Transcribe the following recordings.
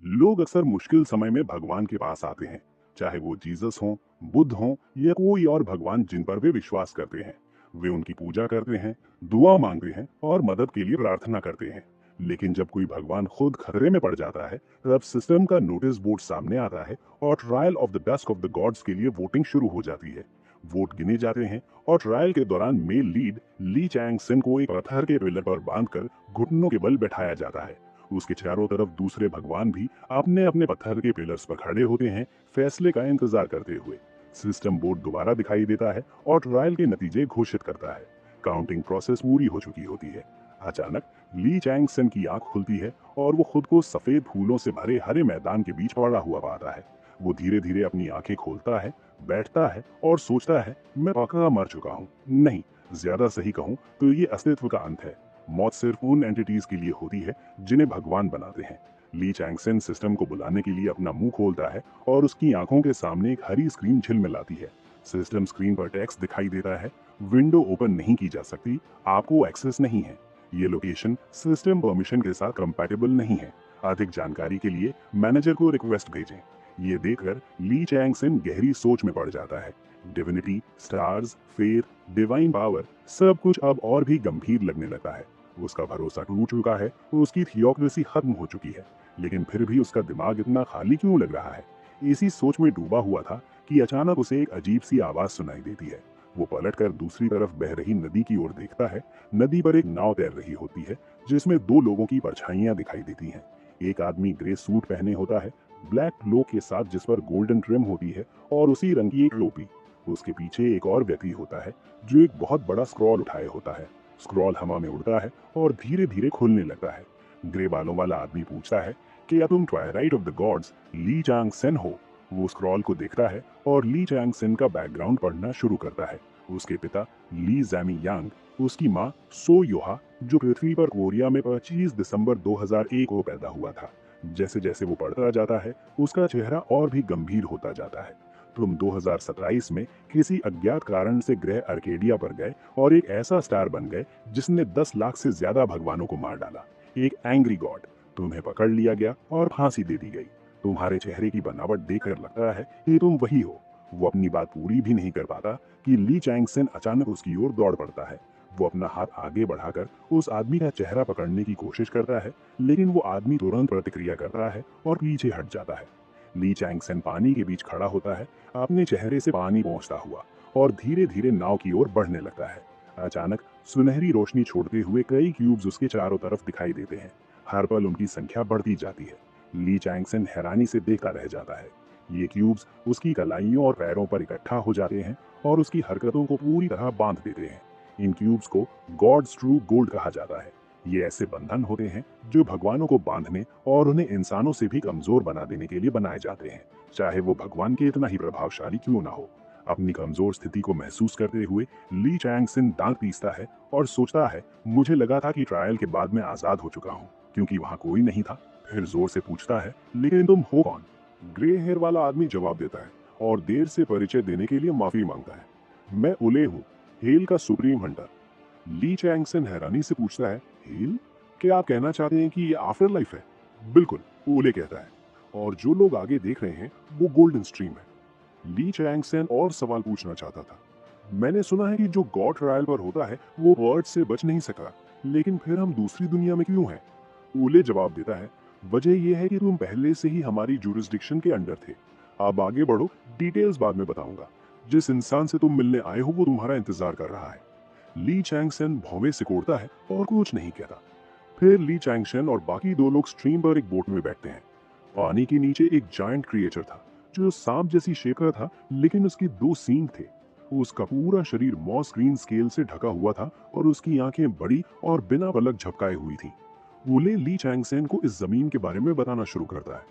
लोग अक्सर मुश्किल समय में भगवान के पास आते हैं, चाहे वो जीसस हों, बुद्ध हों या कोई और भगवान जिन पर वे विश्वास करते हैं। वे उनकी पूजा करते हैं, दुआ मांगते हैं और मदद के लिए प्रार्थना करते हैं। लेकिन जब कोई भगवान खुद खतरे में पड़ जाता है, तब सिस्टम का नोटिस बोर्ड सामने आता है और trial of the dusk of the gods के लिए वोटिंग शुरू हो जाती है। वोट गिने जाते हैं और ट्रायल के दौरान मेल लीड ली चैंग सिन को एक पत्थर के पिलर पर बांधकर घुटनों के बल बैठाया जाता है। उसके चारों तरफ दूसरे भगवान भी अपने अपने पत्थर के पिलर्स पर खड़े होते हैं, फैसले का इंतजार करते हुए। सिस्टम बोर्ड दोबारा दिखाई देता है और ट्रायल के नतीजे घोषित करता है। काउंटिंग प्रोसेस पूरी हो चुकी होती है। अचानक ली चैंग सन की आंख खुलती है और वो खुद को सफेद फूलों से भरे हरे मैदान के बीच पड़ा हुआ पाता है। वो धीरे धीरे अपनी आंखें खोलता है, बैठता है और सोचता है, मैं पक्का मर चुका हूँ। नहीं, ज्यादा सही कहूँ तो ये अस्तित्व का अंत है। मौत सिर्फ उन एंटिटीज के लिए होती है जिन्हें भगवान बनाते हैं। ली चैंगसन सिस्टम को बुलाने के लिए अपना मुंह खोलता है और उसकी आंखों के सामने एक हरी स्क्रीन झिलमिलाती है। सिस्टम स्क्रीन पर टेक्स्ट दिखाई देता है, विंडो ओपन नहीं की जा सकती, आपको एक्सेस नहीं है। ये लोकेशन सिस्टम परमिशन के साथ कंपैटिबल नहीं है। अधिक जानकारी के लिए मैनेजर को रिक्वेस्ट भेजें। ये देखकर ली चैंगसन गहरी सोच में पड़ जाता है। Divinity, stars, faith, divine power, सब कुछ अब और भी गंभीर लगने लगता है। उसका भरोसा टूट चुका है, उसकी थियोक्रेसी खत्म हो चुकी है। लेकिन फिर भी उसका दिमाग इतना खाली क्यों लग रहा है? इसी सोच में डूबा हुआ था कि अचानक उसे एक अजीब सी आवाज सुनाई देती है। वो पलटकर दूसरी तरफ बह रही नदी की ओर देखता है। नदी पर एक नाव तैर रही होती है, जिसमें दो लोगों की परछाइयां दिखाई देती हैं। एक आदमी ग्रे सूट पहने होता है, ब्लैक क्लोक के साथ जिस पर गोल्डन ट्रिम होती है, और उसी रंग की एक टोपी। उसके पीछे एक और व्यक्ति होता है जो एक बहुत बड़ा स्क्रॉल उठाए होता है। स्क्रॉल हवा में उड़ता है और धीरे धीरे खुलने लगता है। ग्रे बालों वाला आदमी पूछता है कि क्या तुम ट्वाइलाइट ऑफ द गॉड्स ली चांग सेन हो? वो स्क्रॉल को देखता है और ली चांग सेन का बैकग्राउंड पढ़ना शुरू करता है। उसके पिता ली जैमी यांग, उसकी माँ सो योहा, जो पृथ्वी पर कोरिया में 25 दिसंबर 2001 को पैदा हुआ था। जैसे जैसे वो पढ़ता जाता है, उसका चेहरा और भी गंभीर होता जाता है। तुम 2027 में किसी अज्ञात कारण से ग्रह अर्केडिया पर गए और एक ऐसा स्टार बन गए जिसने 10 लाख से ज्यादा भगवानों को मार डाला। एक एंग्री गॉड। तुम्हें पकड़ लिया गया और फांसी दे दी गई। तुम्हारे चेहरे की बनावट देखकर लगता है कि तुम वही हो। वो अपनी बात पूरी भी नहीं कर पाता कि ली चैंगसन अचानक उसकी ओर दौड़ पड़ता है। वो अपना हाथ आगे बढ़ाकर उस आदमी का चेहरा पकड़ने की कोशिश करता है, लेकिन वो आदमी तुरंत प्रतिक्रिया करता है और पीछे हट जाता है। ली चैंगसन पानी के बीच खड़ा होता है, अपने चेहरे से पानी पहुंचता हुआ, और धीरे धीरे नाव की ओर बढ़ने लगता है। अचानक सुनहरी रोशनी छोड़ते हुए कई क्यूब्स उसके चारों तरफ दिखाई देते हैं। हर पल उनकी संख्या बढ़ती जाती है। ली चैंगसन हैरानी से देखता रह जाता है। ये क्यूब्स उसकी कलाइयों और पैरों पर इकट्ठा हो जाते हैं और उसकी हरकतों को पूरी तरह बांध देते हैं। इन क्यूब्स को गॉड्स ट्रू गोल्ड कहा जाता है। ये ऐसे बंधन होते हैं जो भगवानों को बांधने और उन्हें इंसानों से भी कमजोर बना देने के लिए बनाए जाते हैं, चाहे वो भगवान के इतना ही प्रभावशाली क्यों ना हो। अपनी कमजोर स्थिति को महसूस करते हुए ली चैंगसन दांत पीसता है और सोचता है, मुझे लगा था कि ट्रायल के बाद मैं आजाद हो चुका हूँ, क्योंकि वहाँ कोई नहीं था। फिर जोर से पूछता है, लेकिन तुम हो कौन? ग्रे हेयर वाला आदमी जवाब देता है और देर से परिचय देने के लिए माफी मांगता है। मैं उले हूँ, हेल का सुप्रीम हंटर। ली चैंगसन हैरानी से पूछता है, हेल? क्या आप कहना चाहते हैं कि ये आफ्टर लाइफ है? बिल्कुल, ओले कहता है। और जो लोग आगे देख रहे हैं वो गोल्डन स्ट्रीम है। ली चैंगसन और सवाल पूछना चाहता था। मैंने सुना है कि जो गॉड ट्रायल पर होता है वो वर्ड से बच नहीं सका, लेकिन फिर हम दूसरी दुनिया में क्यों हैं? ओले जवाब देता है, वजह यह है कि तुम पहले से ही हमारी जुरिस्डिक्शन के अंडर थे। आप आगे बढ़ो, डिटेल्स बाद में बताऊंगा। जिस इंसान से तुम मिलने आए हो वो तुम्हारा इंतजार कर रहा है। ली चैंगसन भौवे सिकोड़ता है और कुछ नहीं कहता। फिर ली चैंगशन और बाकी दो लोग स्ट्रीम पर एक बोट में बैठते हैं। पानी के नीचे एक जायंट क्रिएचर था जो सांप जैसी शेप का था, लेकिन उसके दो सींग थे। उसका पूरा शरीर मॉस ग्रीन स्केल से ढका हुआ था और उसकी आंखें बड़ी और बिना पलक झपकाए हुई थी। वूले ली चैंगसेन को इस जमीन के बारे में बताना शुरू करता है।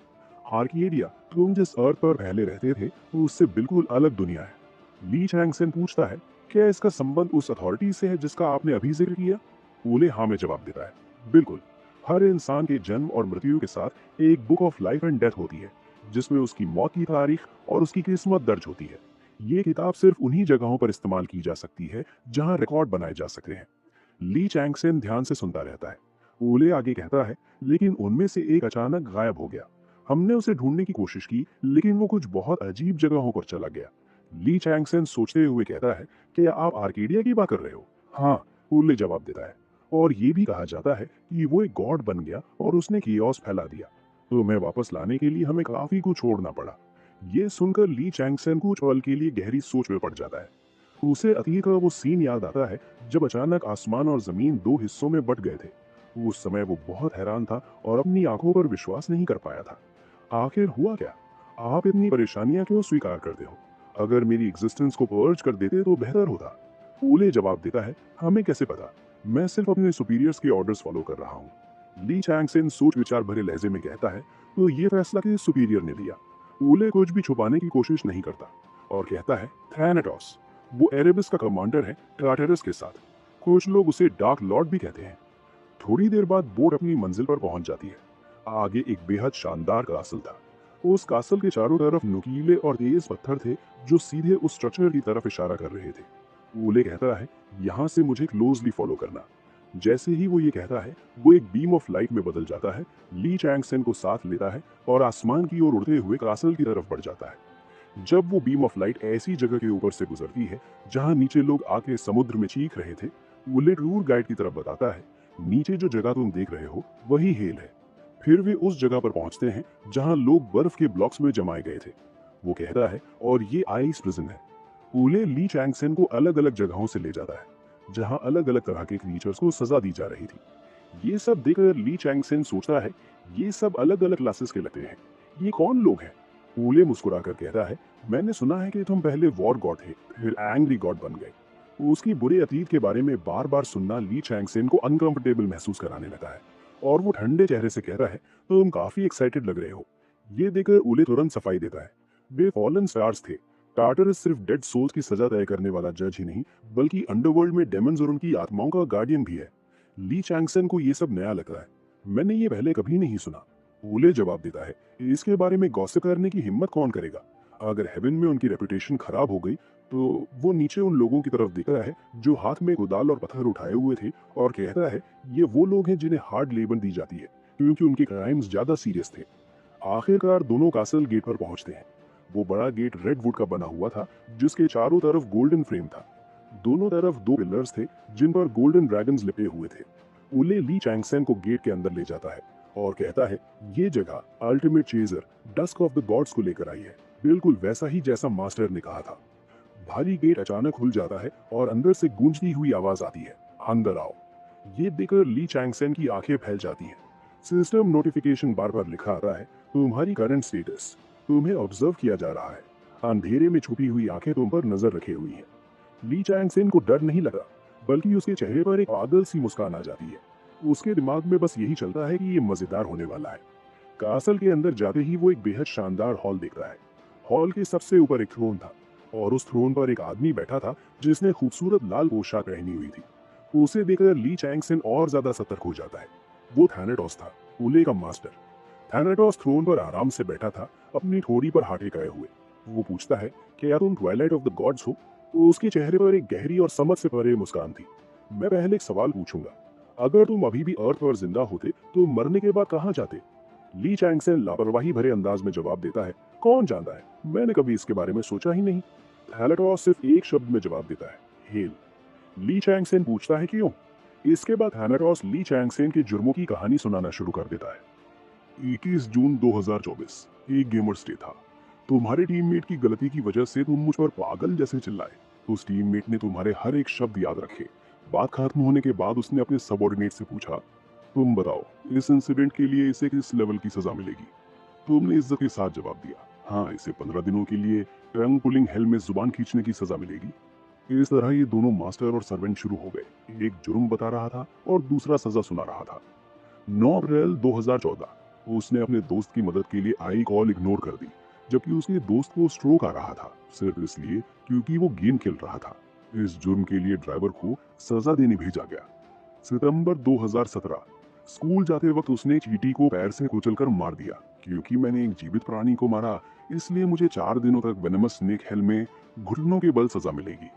आर्किएडिया, तुम जिस अर्थ पर पहले रहते थे वो उससे बिल्कुल अलग दुनिया है। ली चैंगसेन पूछता है, क्या इसका संबंध उस अथॉरिटी से है जिसका आपने अभी जिक्र किया? वूले हाँ में जवाब देता है, बिल्कुल। हर इंसान के जन्म और मृत्यु के साथ एक book of life and death होती है, जिसमें उसकी मौत की तारीख और उसकी किस्मत दर्ज होती है। ये किताब सिर्फ उन्हीं जगहों पर इस्तेमाल की जा सकती है जहां रिकॉर्ड बनाए जा सकते हैं। ली चैंगसेन ध्यान से सुनता रहता है। ओले आगे कहता है, लेकिन उनमें से एक अचानक गायब हो गया। हमने उसे ढूंढने की कोशिश की, लेकिन वो कुछ बहुत अजीब जगहों पर चला गया। ली चैंगसेन सोचते हुए कहता है कि आप आर्केडिया की बात कर रहे हो? हाँ, उले जवाब देता है। और ये भी कहा जाता है कि वो एक गॉड बन गया और उसने कियोस फैला दिया। तो मैं वापस लाने के लिए हमें काफी कुछ छोड़ना पड़ा। ये सुनकर ली चैंगसेन कुछ पल के लिए गहरी सोच में पड़ जाता है। उसे अतीत का वो सीन याद आता है जब अचानक आसमान और जमीन दो हिस्सों में बंट गए थे। उस समय वो बहुत हैरान था और अपनी आंखों पर विश्वास नहीं कर पाया था। आखिर हुआ क्या? आप इतनी परेशानियां क्यों स्वीकार करते हो? अगर मेरी एग्जिस्टेंस को पर्ज कर देते तो बेहतर होता। फूले जवाब देता है, हमें कैसे पता? मैं सिर्फ अपने सुपीरियर्स के ऑर्डर्स फॉलो कर रहा हूँ। ली चैंगसेन सोच विचार भरे लहजे में कहता है, तो ये फैसला किस सुपीरियर ने लिया? फूले कुछ भी छुपाने की कोशिश नहीं करता और कहता है, थैनेटोस। वो एरेबिस का कमांडर है टार्टरस के साथ। कुछ लोग उसे डार्क लॉर्ड भी कहते हैं। थोड़ी देर बाद बोट अपनी मंजिल पर पहुंच जाती है। आगे एक बेहद शानदार कासल था। उस कासल के चारों तरफ नुकीले और तेज पत्थर थे जो सीधे उस स्ट्रक्चर की तरफ इशारा कर रहे थे। ओले कहता है, यहाँ से मुझे क्लोजली फॉलो करना। जैसे ही वो ये कहता है, वो एक बीम ऑफ लाइट में बदल जाता है, ली चैंगसेन को साथ लेता है और आसमान की ओर उड़ते हुए कासल की तरफ बढ़ जाता है। जब वो बीम ऑफ लाइट ऐसी जगह के ऊपर से गुजरती है जहां नीचे लोग आके समुद्र में चीख रहे थे, वो टूर गाइड की तरफ बताता है, नीचे जो जगह तुम देख रहे हो वही हेल है। फिर वे उस जगह पर पहुंचते हैं जहां लोग बर्फ के ब्लॉक्स में जमाए गए थे। वो कहता है, और ये आइस प्रिजन है। उले ली चैंगसेन को अलग अलग जगहों से ले जाता है जहां अलग अलग तरह के क्रीचर्स को सजा दी जा रही थी। ये सब देखकर ली चैंगसेन सोचता है, ये सब अलग अलग क्लासेस के लगते हैं। ये कौन लोग हैं? उले मुस्कुराकर कहता है, मैंने सुना है कि तुम पहले वॉर गॉड थे, फिर एंग्री गॉड बन गए। उसकी बुरे अतीत के बारे में बार बार सुनना ली चैंगसेन को अनकंफर्टेबल महसूस कराने लगा है और वो ठंडे चेहरे से कह रहा है, तुम काफी एक्साइटेड लग रहे हो। ये देखकर उले तुरंत सफाई देता है, वे फॉलन स्टार्स थे। टार्टरस सिर्फ डेड सोल्स की सजा तय करने वाला जज ही नहीं, बल्कि अंडरवर्ल्ड में डेमन्स और उनकी आत्माओं का गार्डियन भी है। ली चैंगसेन को ये सब नया लग रहा है, मैंने ये पहले कभी नहीं सुना। ओले जवाब देता है, इसके बारे में गॉसिप करने की हिम्मत कौन करेगा? अगर हेवन में उनकी रेपुटेशन खराब हो गई तो वो नीचे उन लोगों की तरफ देख रहा है जो हाथ में कुदाल और पत्थर उठाए हुए थे और कहता है, ये वो लोग हैं जिन्हें हार्ड लेबर दी जाती है क्योंकि उनके क्राइम्स ज्यादा सीरियस थे। आखिरकार दोनों कासल गेट पर पहुंचते हैं। वो बड़ा गेट रेड वुड का बना हुआ था जिसके चारों तरफ गोल्डन फ्रेम था। दोनों तरफ दो पिलर्स थे जिन पर गोल्डन ड्रैगन्स लिपे हुए थे। उले ली चैंगसेन को गेट के अंदर ले जाता है और कहता है, ये जगह ultimate chaser dusk of the gods को लेकर आई है, बिल्कुल वैसा ही जैसा मास्टर ने कहा था। भारी गेट अचानक खुल जाता है और अंदर से गूंजती हुई आवाज आती है, अंदर आओ। ये देखकर ली चैंगसेन की आंखें फैल जाती हैं। सिस्टम नोटिफिकेशन बार बार लिखा आता है, तुम्हारी करंट स्टेटस, तुम्हें ऑब्जर्व किया जा रहा है। अंधेरे में छुपी हुई आंखें तुम पर नजर रखे हुई हैं। ली चैंगसेन को डर नहीं लगा, बल्कि उसके चेहरे पर एक पागल सी मुस्कान आ जाती है। उसके दिमाग में बस यही चलता है कि ये मजेदार होने वाला है। कासल के अंदर जाते ही वो एक बेहद शानदार हॉल देखता है। हॉल के सबसे ऊपर एक थ्रोन था और उस थ्रोन पर एक आदमी बैठा था जिसने खूबसूरत लाल पोशाक पहनी हुई थी। उसे देखकर ली चैंगसेन और ज्यादा सतर्क हो जाता है। वो थैनेटोस था, उले का मास्टर। थैनेटोस थ्रोन पर आराम से बैठा था, अपनी ठोड़ी पर हाथ टिकाए हुए। वो पूछता है, क्या तुम ट्वाइलाइट ऑफ द गॉड्स हो? उसके चेहरे पर एक गहरी और समझ से परे मुस्कान थी। मैं पहले एक सवाल पूछूंगा, अगर तुम अभी भी अर्थ पर जिंदा होते तो मरने के बाद कहाँ जाते? ली चैंगसेन लापरवाही भरे अंदाज में जवाब देता है, कौन जानता है, मैंने कभी इसके बारे में सोचा ही नहीं। थैलेटोस सिर्फ एक शब्द में जवाब देता है, हेल। ली चैंगसेन पूछता है, क्यों? इसके बाद थैलेटोस ली चैंगसेन के जुर्मों की कहानी सुनाना शुरू कर देता है। 21 जून 2024 एक गेमर्स डे था। तुम्हारे टीममेट की गलती की वजह से तुम मुझ पर पागल जैसे चिल्लाए। उस टीममेट ने तुम्हारे हर एक शब्द याद रखे। बात खत्म होने के बाद उसने अपने सबऑर्डिनेट से पूछा, तुम बताओ इस इंसिडेंट के लिए इसे किस लेवल की सजा मिलेगी? तुमने इज्जत के साथ जवाब दिया, हाँ, इसे 15 दिनों के लिए टंग पुलिंग हेल में जुबान खींचने की सजा मिलेगी। इस तरह ये दोनों मास्टर और सर्वेंट शुरू हो गए। एक जुर्म बता रहा था और दूसरा सजा सुना रहा था। 9 अप्रैल 2014 उसने अपने दोस्त की मदद के लिए आई कॉल इग्नोर कर दी, जबकि उसके दोस्त को स्ट्रोक आ रहा था, सिर्फ इसलिए क्योंकि वो गेम खेल रहा था। इस जुर्म के लिए ड्राइवर को सजा देने भेजा गया। सितंबर 2017 स्कूल जाते वक्त उसने चींटी को पैर से कुचलकर मार दिया। क्योंकि मैंने एक जीवित प्राणी को मारा, इसलिए मुझे 4 दिनों तक वेनमस स्नेक हेल में घुटनों के बल सजा मिलेगी।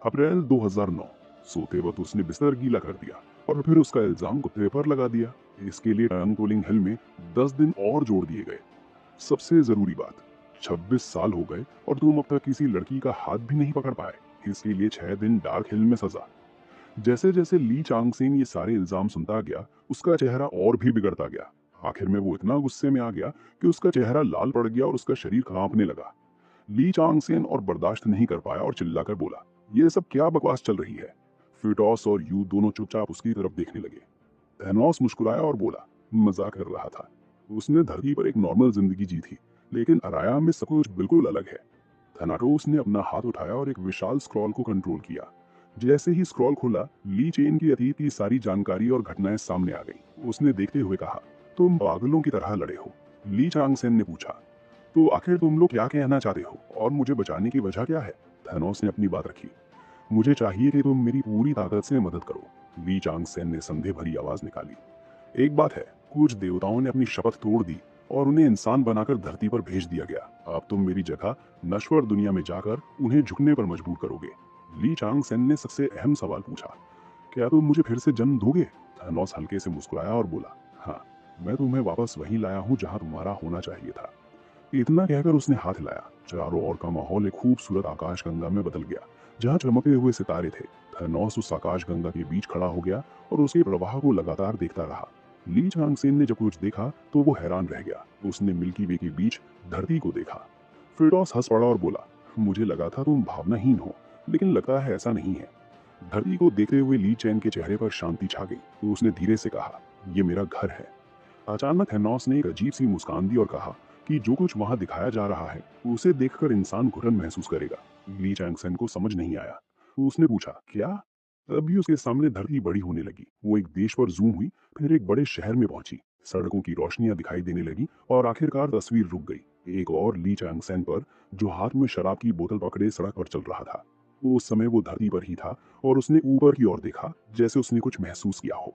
अप्रैल 2009 सोते वक्त उसने बिस्तर गीला कर दिया और फिर उसका इल्जाम कुत्ते पर लगा दिया। इसके लिए टंग पुलिंग हेल में 10 दिन और जोड़ दिए गए। सबसे जरूरी बात, 26 साल हो गए और तुम अब तक किसी लड़की का हाथ भी नहीं पकड़ पाए, इसके लिए 6 दिन डार्क हिल में सजा। जैसे जैसे ली चांगसेन ये सारे इल्जाम सुनता गया, उसका चेहरा और भी बिगड़ता गया। आखिर में वो इतना गुस्से में आ गया कि उसका चेहरा लाल पड़ गया और उसका शरीर कांपने लगा। ली चांगसेन और बर्दाश्त नहीं कर पाया और चिल्लाकर बोला, ये सब क्या बकवास चल रही है। फिटॉस और यू दोनों चुपचाप उसकी तरफ देखने लगे। थैनोस मुस्कुराया और बोला, मजाक कर रहा था। उसने धरती पर एक नॉर्मल जिंदगी जी थी, लेकिन अराया में सब कुछ बिल्कुल अलग है। थैनाटोस ने अपना हाथ उठाया और एक विशाल स्क्रॉल को कंट्रोल किया। जैसे ही स्क्रॉल खुला, ली चेन की अतीत की सारी जानकारी और घटनाएं सामने आ गई। उसने देखते हुए कहा, तुम पागलों की तरह लड़े हो। ली चांगसेन ने पूछा, तो आखिर तुम लोग क्या कहना चाहते हो और मुझे बचाने की वजह क्या है। थैनोस ने अपनी बात रखी, मुझे चाहिए कि तुम मेरी पूरी ताकत से मदद करो। ली चांगसेन ने संदेह भरी आवाज निकाली, एक बात है, कुछ देवताओं ने अपनी शपथ तोड़ दी और उन्हें इंसान बनाकर धरती पर भेज दिया गया। अब तुम मेरी जगह नश्वर दुनिया में जाकर उन्हें झुकने पर मजबूर करोगे। ली चांगसेन ने सबसे अहम सवाल पूछा, क्या तुम मुझे फिर से जन्म दोगे। थैनोस हल्के से मुस्कुराया और बोला, हाँ, मैं तुम्हें वापस वहीं लाया हूँ जहाँ तुम्हारा होना चाहिए था। इतना कहकर उसने हाथ हिलाया। चारों ओर का माहौल एक खूबसूरत आकाश गंगा में बदल गया, जहाँ चमकते हुए सितारे थे। थैनोस उस आकाश गंगा के बीच खड़ा हो गया और उसके प्रवाह को लगातार देखता रहा। ली चांगसेन ने जब कुछ देखा तो वो हैरान रह गया। उसने मिल्की वे के बीच धरती को देखा। फिरदौस हंस पड़ा और बोला, मुझे लगा था तुम भावनाहीन हो, लेकिन लगता है ऐसा नहीं है। धरती को देखते हुए ली चैन के चेहरे पर शांति छा गई। तो उसने धीरे से कहा, ये मेरा घर है। अचानक थैनोस ने एक अजीब सी मुस्कान दी और कहा कि जो कुछ वहां दिखाया जा रहा है उसे देखकर इंसान घुटन महसूस करेगा। ली चैंगसन को समझ नहीं आया। तो उसने पूछा, क्या। तभी उसके सामने धरती बड़ी होने लगी। वो एक देश पर जूम हुई, फिर एक बड़े शहर में पहुंची। सड़कों की रोशनियां दिखाई देने लगी और आखिरकार तस्वीर रुक गई। एक और ली चैंगसन पर, जो हाथ में शराब की बोतल पकड़े सड़क पर चल रहा था। उस समय वो धरती पर ही था और उसने ऊपर की ओर देखा, जैसे उसने कुछ महसूस किया हो।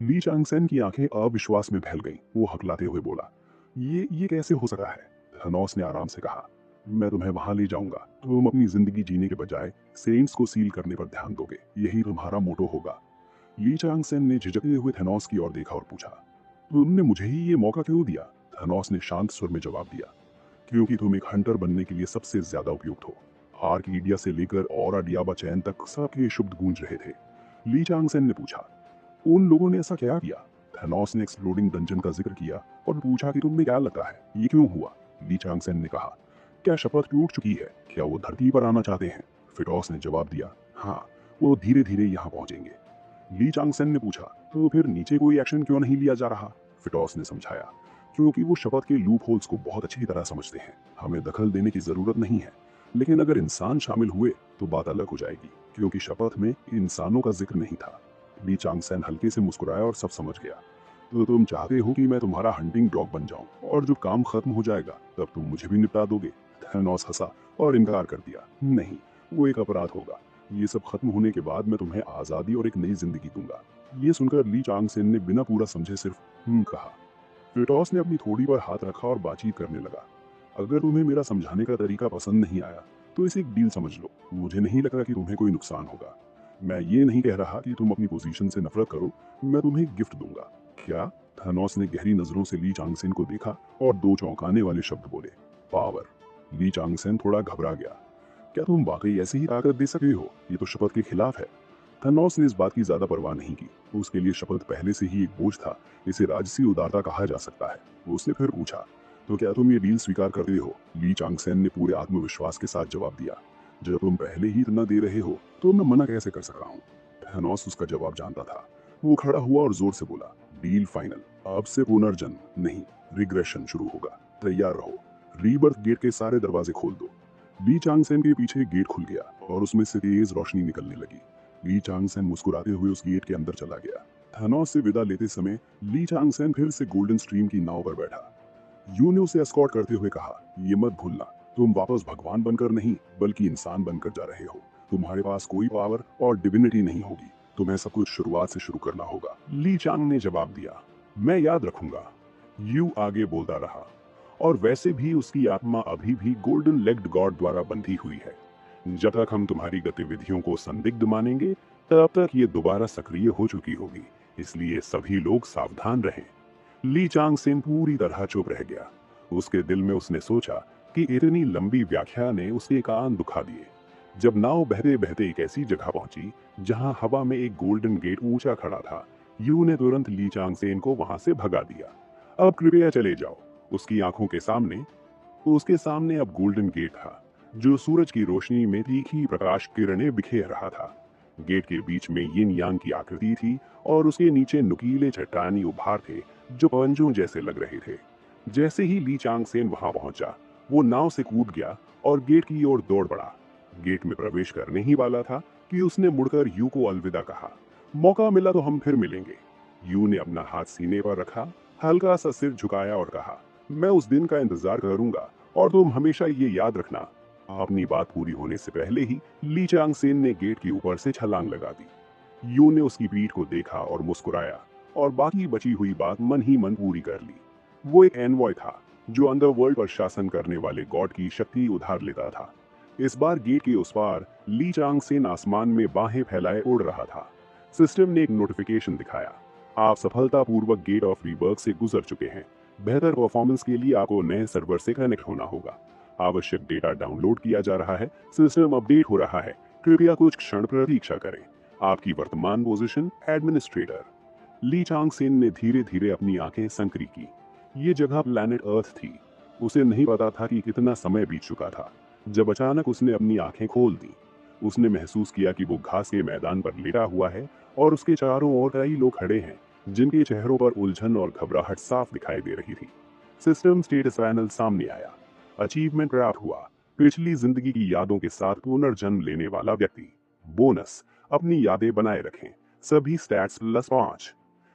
ली चांगसेन की आंखें अविश्वास में फैल गईं। वो हकलाते हुए बोला, ये कैसे हो सका है। थनोस ने आराम से कहा, मैं तुम्हें वहां ले जाऊंगा। तुम अपनी जिंदगी जीने के बजाय सेंट्स को सील करने पर ध्यान दोगे, यही तुम्हारा मोटो होगा। ली चांगसेन ने झिझकते हुए थेनोस की ओर देखा और पूछा, तुमने मुझे ही ये मौका क्यों दिया। थेनोस ने शांत स्वर में जवाब दिया, क्योंकि तुम एक हंटर बनने के लिए सबसे ज्यादा उपयुक्त हो। आर्कीडिया से लेकर और डियाबा चैन तक सबके शब्द गूंज रहे थे। ली चांगसेन ने पूछा, उन लोगों ने ऐसा क्या किया। थैनोस ने एक्सप्लोडिंग डंजन का जिक्र किया और पूछा कि तुम्हें क्या लगता है ये क्यों हुआ। ली चांगसेन ने कहा, क्या शपथ टूट चुकी है, क्या वो धरती पर आना चाहते हैं। फिटॉस ने जवाब दिया, हाँ, वो धीरे धीरे यहाँ पहुंचेंगे। ली चांगसेन ने पूछा, तो फिर नीचे कोई एक्शन क्यों नहीं लिया जा रहा। फिटॉस ने समझाया, क्योंकि वो शपथ के लूप होल्स को बहुत अच्छी तरह समझते हैं। हमें दखल देने की जरूरत नहीं है, लेकिन अगर इंसान शामिल हुए तो बात अलग हो जाएगी, क्योंकि शपथ में इंसानों का जिक्र नहीं था। ली चांगसेन हल्के से मुस्कुराया और सब समझ गया। तो तुम चाहते हो कि मैं तुम्हारा हंटिंग डॉग बन जाऊं और जब काम खत्म हो जाएगा तब तुम मुझे भी निपटा दोगे। थैनोस हंसा और इनकार कर दिया, नहीं, वो एक अपराध होगा। ये सब खत्म होने के बाद मैं तुम्हें आजादी और एक नई जिंदगी दूंगा। ये सुनकर ली चांगसेन ने बिना पूरा समझे सिर्फ कहा। फिटॉस ने अपनी थोड़ी पर हाथ रखा और बातचीत करने लगा। अगर तुम्हें मेरा समझाने का तरीका पसंद नहीं आया तो इसे एक डील समझ लो। मुझे नहीं लगता कि तुम्हें कोई नुकसान होगा। मैं ये नहीं कह रहा कि तुम अपनी पोजीशन से नफरत करो। मैं तुम्हें एक गिफ्ट दूंगा। क्या। थैनोस ने गहरी नजरों से ली चांगसेन को देखा और दो चौंकाने वाले शब्द बोले, पावर। ली चांगसेन थोड़ा घबरा गया। क्या तुम वाकई ऐसी ही ताकत दे सकते हो। ये तो शपथ के खिलाफ है। थैनोस ने इस बात की ज्यादा परवाह नहीं की। उसके लिए शपथ पहले से ही एक बोझ था। इसे राजसी उदारता कहा जा सकता है। उसने फिर पूछा, तो क्या तुम ये डील स्वीकार करते हो। ली चांगसेन ने पूरे आत्मविश्वास के साथ जवाब दिया, जब तुम पहले ही इतना दे रहे हो तो मैं मना कैसे कर सकता हूँ। थैनोस उसका जवाब जानता था। वो खड़ा हुआ और जोर से बोला, डील फाइनल। अब से पुनर्जन्म नहीं, रिग्रेशन शुरू होगा। तैयार रहो। रीबर्थ गेट के सारे दरवाजे खोल दो। ली चांगसेन के पीछे गेट खुल गया और उसमें से तेज रोशनी निकलने लगी। ली चांगसेन मुस्कुराते हुए उस गेट के अंदर चला गया। थैनोस से विदा लेते समय ली चांगसेन फिर से गोल्डन स्ट्रीम की नाव पर बैठा। यू ने उसे एस्कॉर्ट करते हुए कहा, ये मत भूलना, तुम वापस भगवान बनकर नहीं बल्कि इंसान बनकर जा रहे हो। तुम्हारे पास कोई पावर और डिविनिटी नहीं होगी। तुम्हें सब कुछ शुरुआत से शुरू करना होगा। ली चांग ने जवाब दिया, मैं याद रखूंगा। यू आगे बोलता रहा, और वैसे भी उसकी आत्मा अभी भी गोल्डन लेग्ड गॉड द्वारा बंधी हुई है। जब तक हम तुम्हारी गतिविधियों को संदिग्ध मानेंगे तब तक ये दोबारा सक्रिय हो चुकी होगी। इसलिए सभी लोग सावधान रहें। ली चांगसेन पूरी तरह चुप रह गया। उसके दिल में उसने सोचा कि इतनी लंबी व्याख्या ने उसके कान दुखा दिए। जब नाव बहते बहते एक ऐसी जगह पहुंची जहां हवा में एक गोल्डन गेट ऊंचा खड़ा था, यू ने तुरंत ली चांगसेन को वहां से भगा दिया। अब कृपया चले जाओ। उसकी आंखों के सामने उसके सामने अब गोल्डन गेट था, जो सूरज की रोशनी में तीखी प्रकाश किरणें बिखेर रहा था। गेट के बीच में यिन यांग की आकृति थी और उसके नीचे नुकीले चट्टानी उभार थे जो पंजों जैसे लग रहे थे। जैसे ही ली चांगसेन वहां पहुंचा, वो नाव से कूद गया और गेट की ओर दौड़ पड़ा। गेट में प्रवेश करने ही वाला था कि उसने मुड़कर यू को अलविदा कहा। मौका मिला तो हम फिर मिलेंगे। यू ने अपना हाथ सीने पर रखा, हल्का सा सिर झुकाया और कहा, मैं उस दिन का इंतजार करूंगा और तुम हमेशा ये याद रखना। अपनी बात पूरी होने से पहले ही ली चांगसेन ने गेट के ऊपर से छलांग लगा दी। यू ने उसकी पीठ को देखा और मुस्कुराया और बाकी बची हुई बात मन ही मन पूरी कर ली। वो एक एनवॉय था जो अंडरवर्ल्ड पर शासन करने वाले गॉड की शक्ति उधार लेता था। इस बार गेट के उस पार ली चांगसेन आसमान में बाहें फैलाए उड़ रहा था। सिस्टम ने एक नोटिफिकेशन दिखाया, आप सफलतापूर्वक गेट ऑफ रीबर्थ से गुजर चुके हैं। बेहतर परफॉर्मेंस के लिए आपको नए सर्वर से कनेक्ट होना होगा। आवश्यक डेटा डाउनलोड किया जा रहा है। सिस्टम अपडेट हो रहा है। कृपया कुछ क्षण प्रतीक्षा करें। आपकी वर्तमान पोजीशन एडमिनिस्ट्रेटर। ली चांगसेन ने धीरे धीरे अपनी आंखें संकरी की। ये जगह प्लैनेट अर्थ थी। उसे नहीं पता था कि कितना समय बीत चुका था जब अचानक उसने अपनी आंखें खोल दी। उसने महसूस किया कि वो घास के मैदान पर लेटा हुआ है और उसके चारों ओर कई लोग खड़े हैं जिनके चेहरों पर उलझन और घबराहट साफ दिखाई दे रही थी। सिस्टम स्टेटस पैनल सामने आया। अचीवमेंट प्राप्त हुआ, पिछली जिंदगी की यादों के साथ पुनर्जन्म लेने वाला व्यक्ति। बोनस, अपनी यादें बनाए रखें, सभी स्टैट्स +5।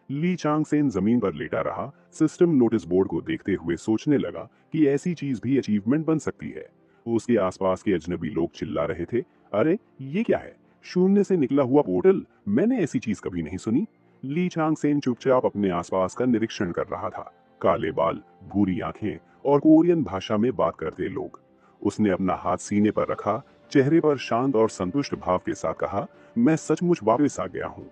ली चांगसेन जमीन पर लेटा रहा। सिस्टम नोटिस बोर्ड को देखते हुए सोचने लगा कि ऐसी चीज भी अचीवमेंट बन सकती है। उसके आसपास के अजनबी लोग चिल्ला रहे थे, अरे ये क्या है, शून्य से निकला हुआ पोर्टल, मैंने ऐसी चीज कभी नहीं सुनी। ली चांगसेन चुपचाप अपने आसपास का निरीक्षण कर रहा था। काले बाल, भूरी आंखें और कोरियन भाषा में बात करते लोग। उसने अपना हाथ सीने पर रखा, चेहरे पर शांत और संतुष्ट भाव के साथ कहा, मैं सचमुच वापस आ गया हूँ।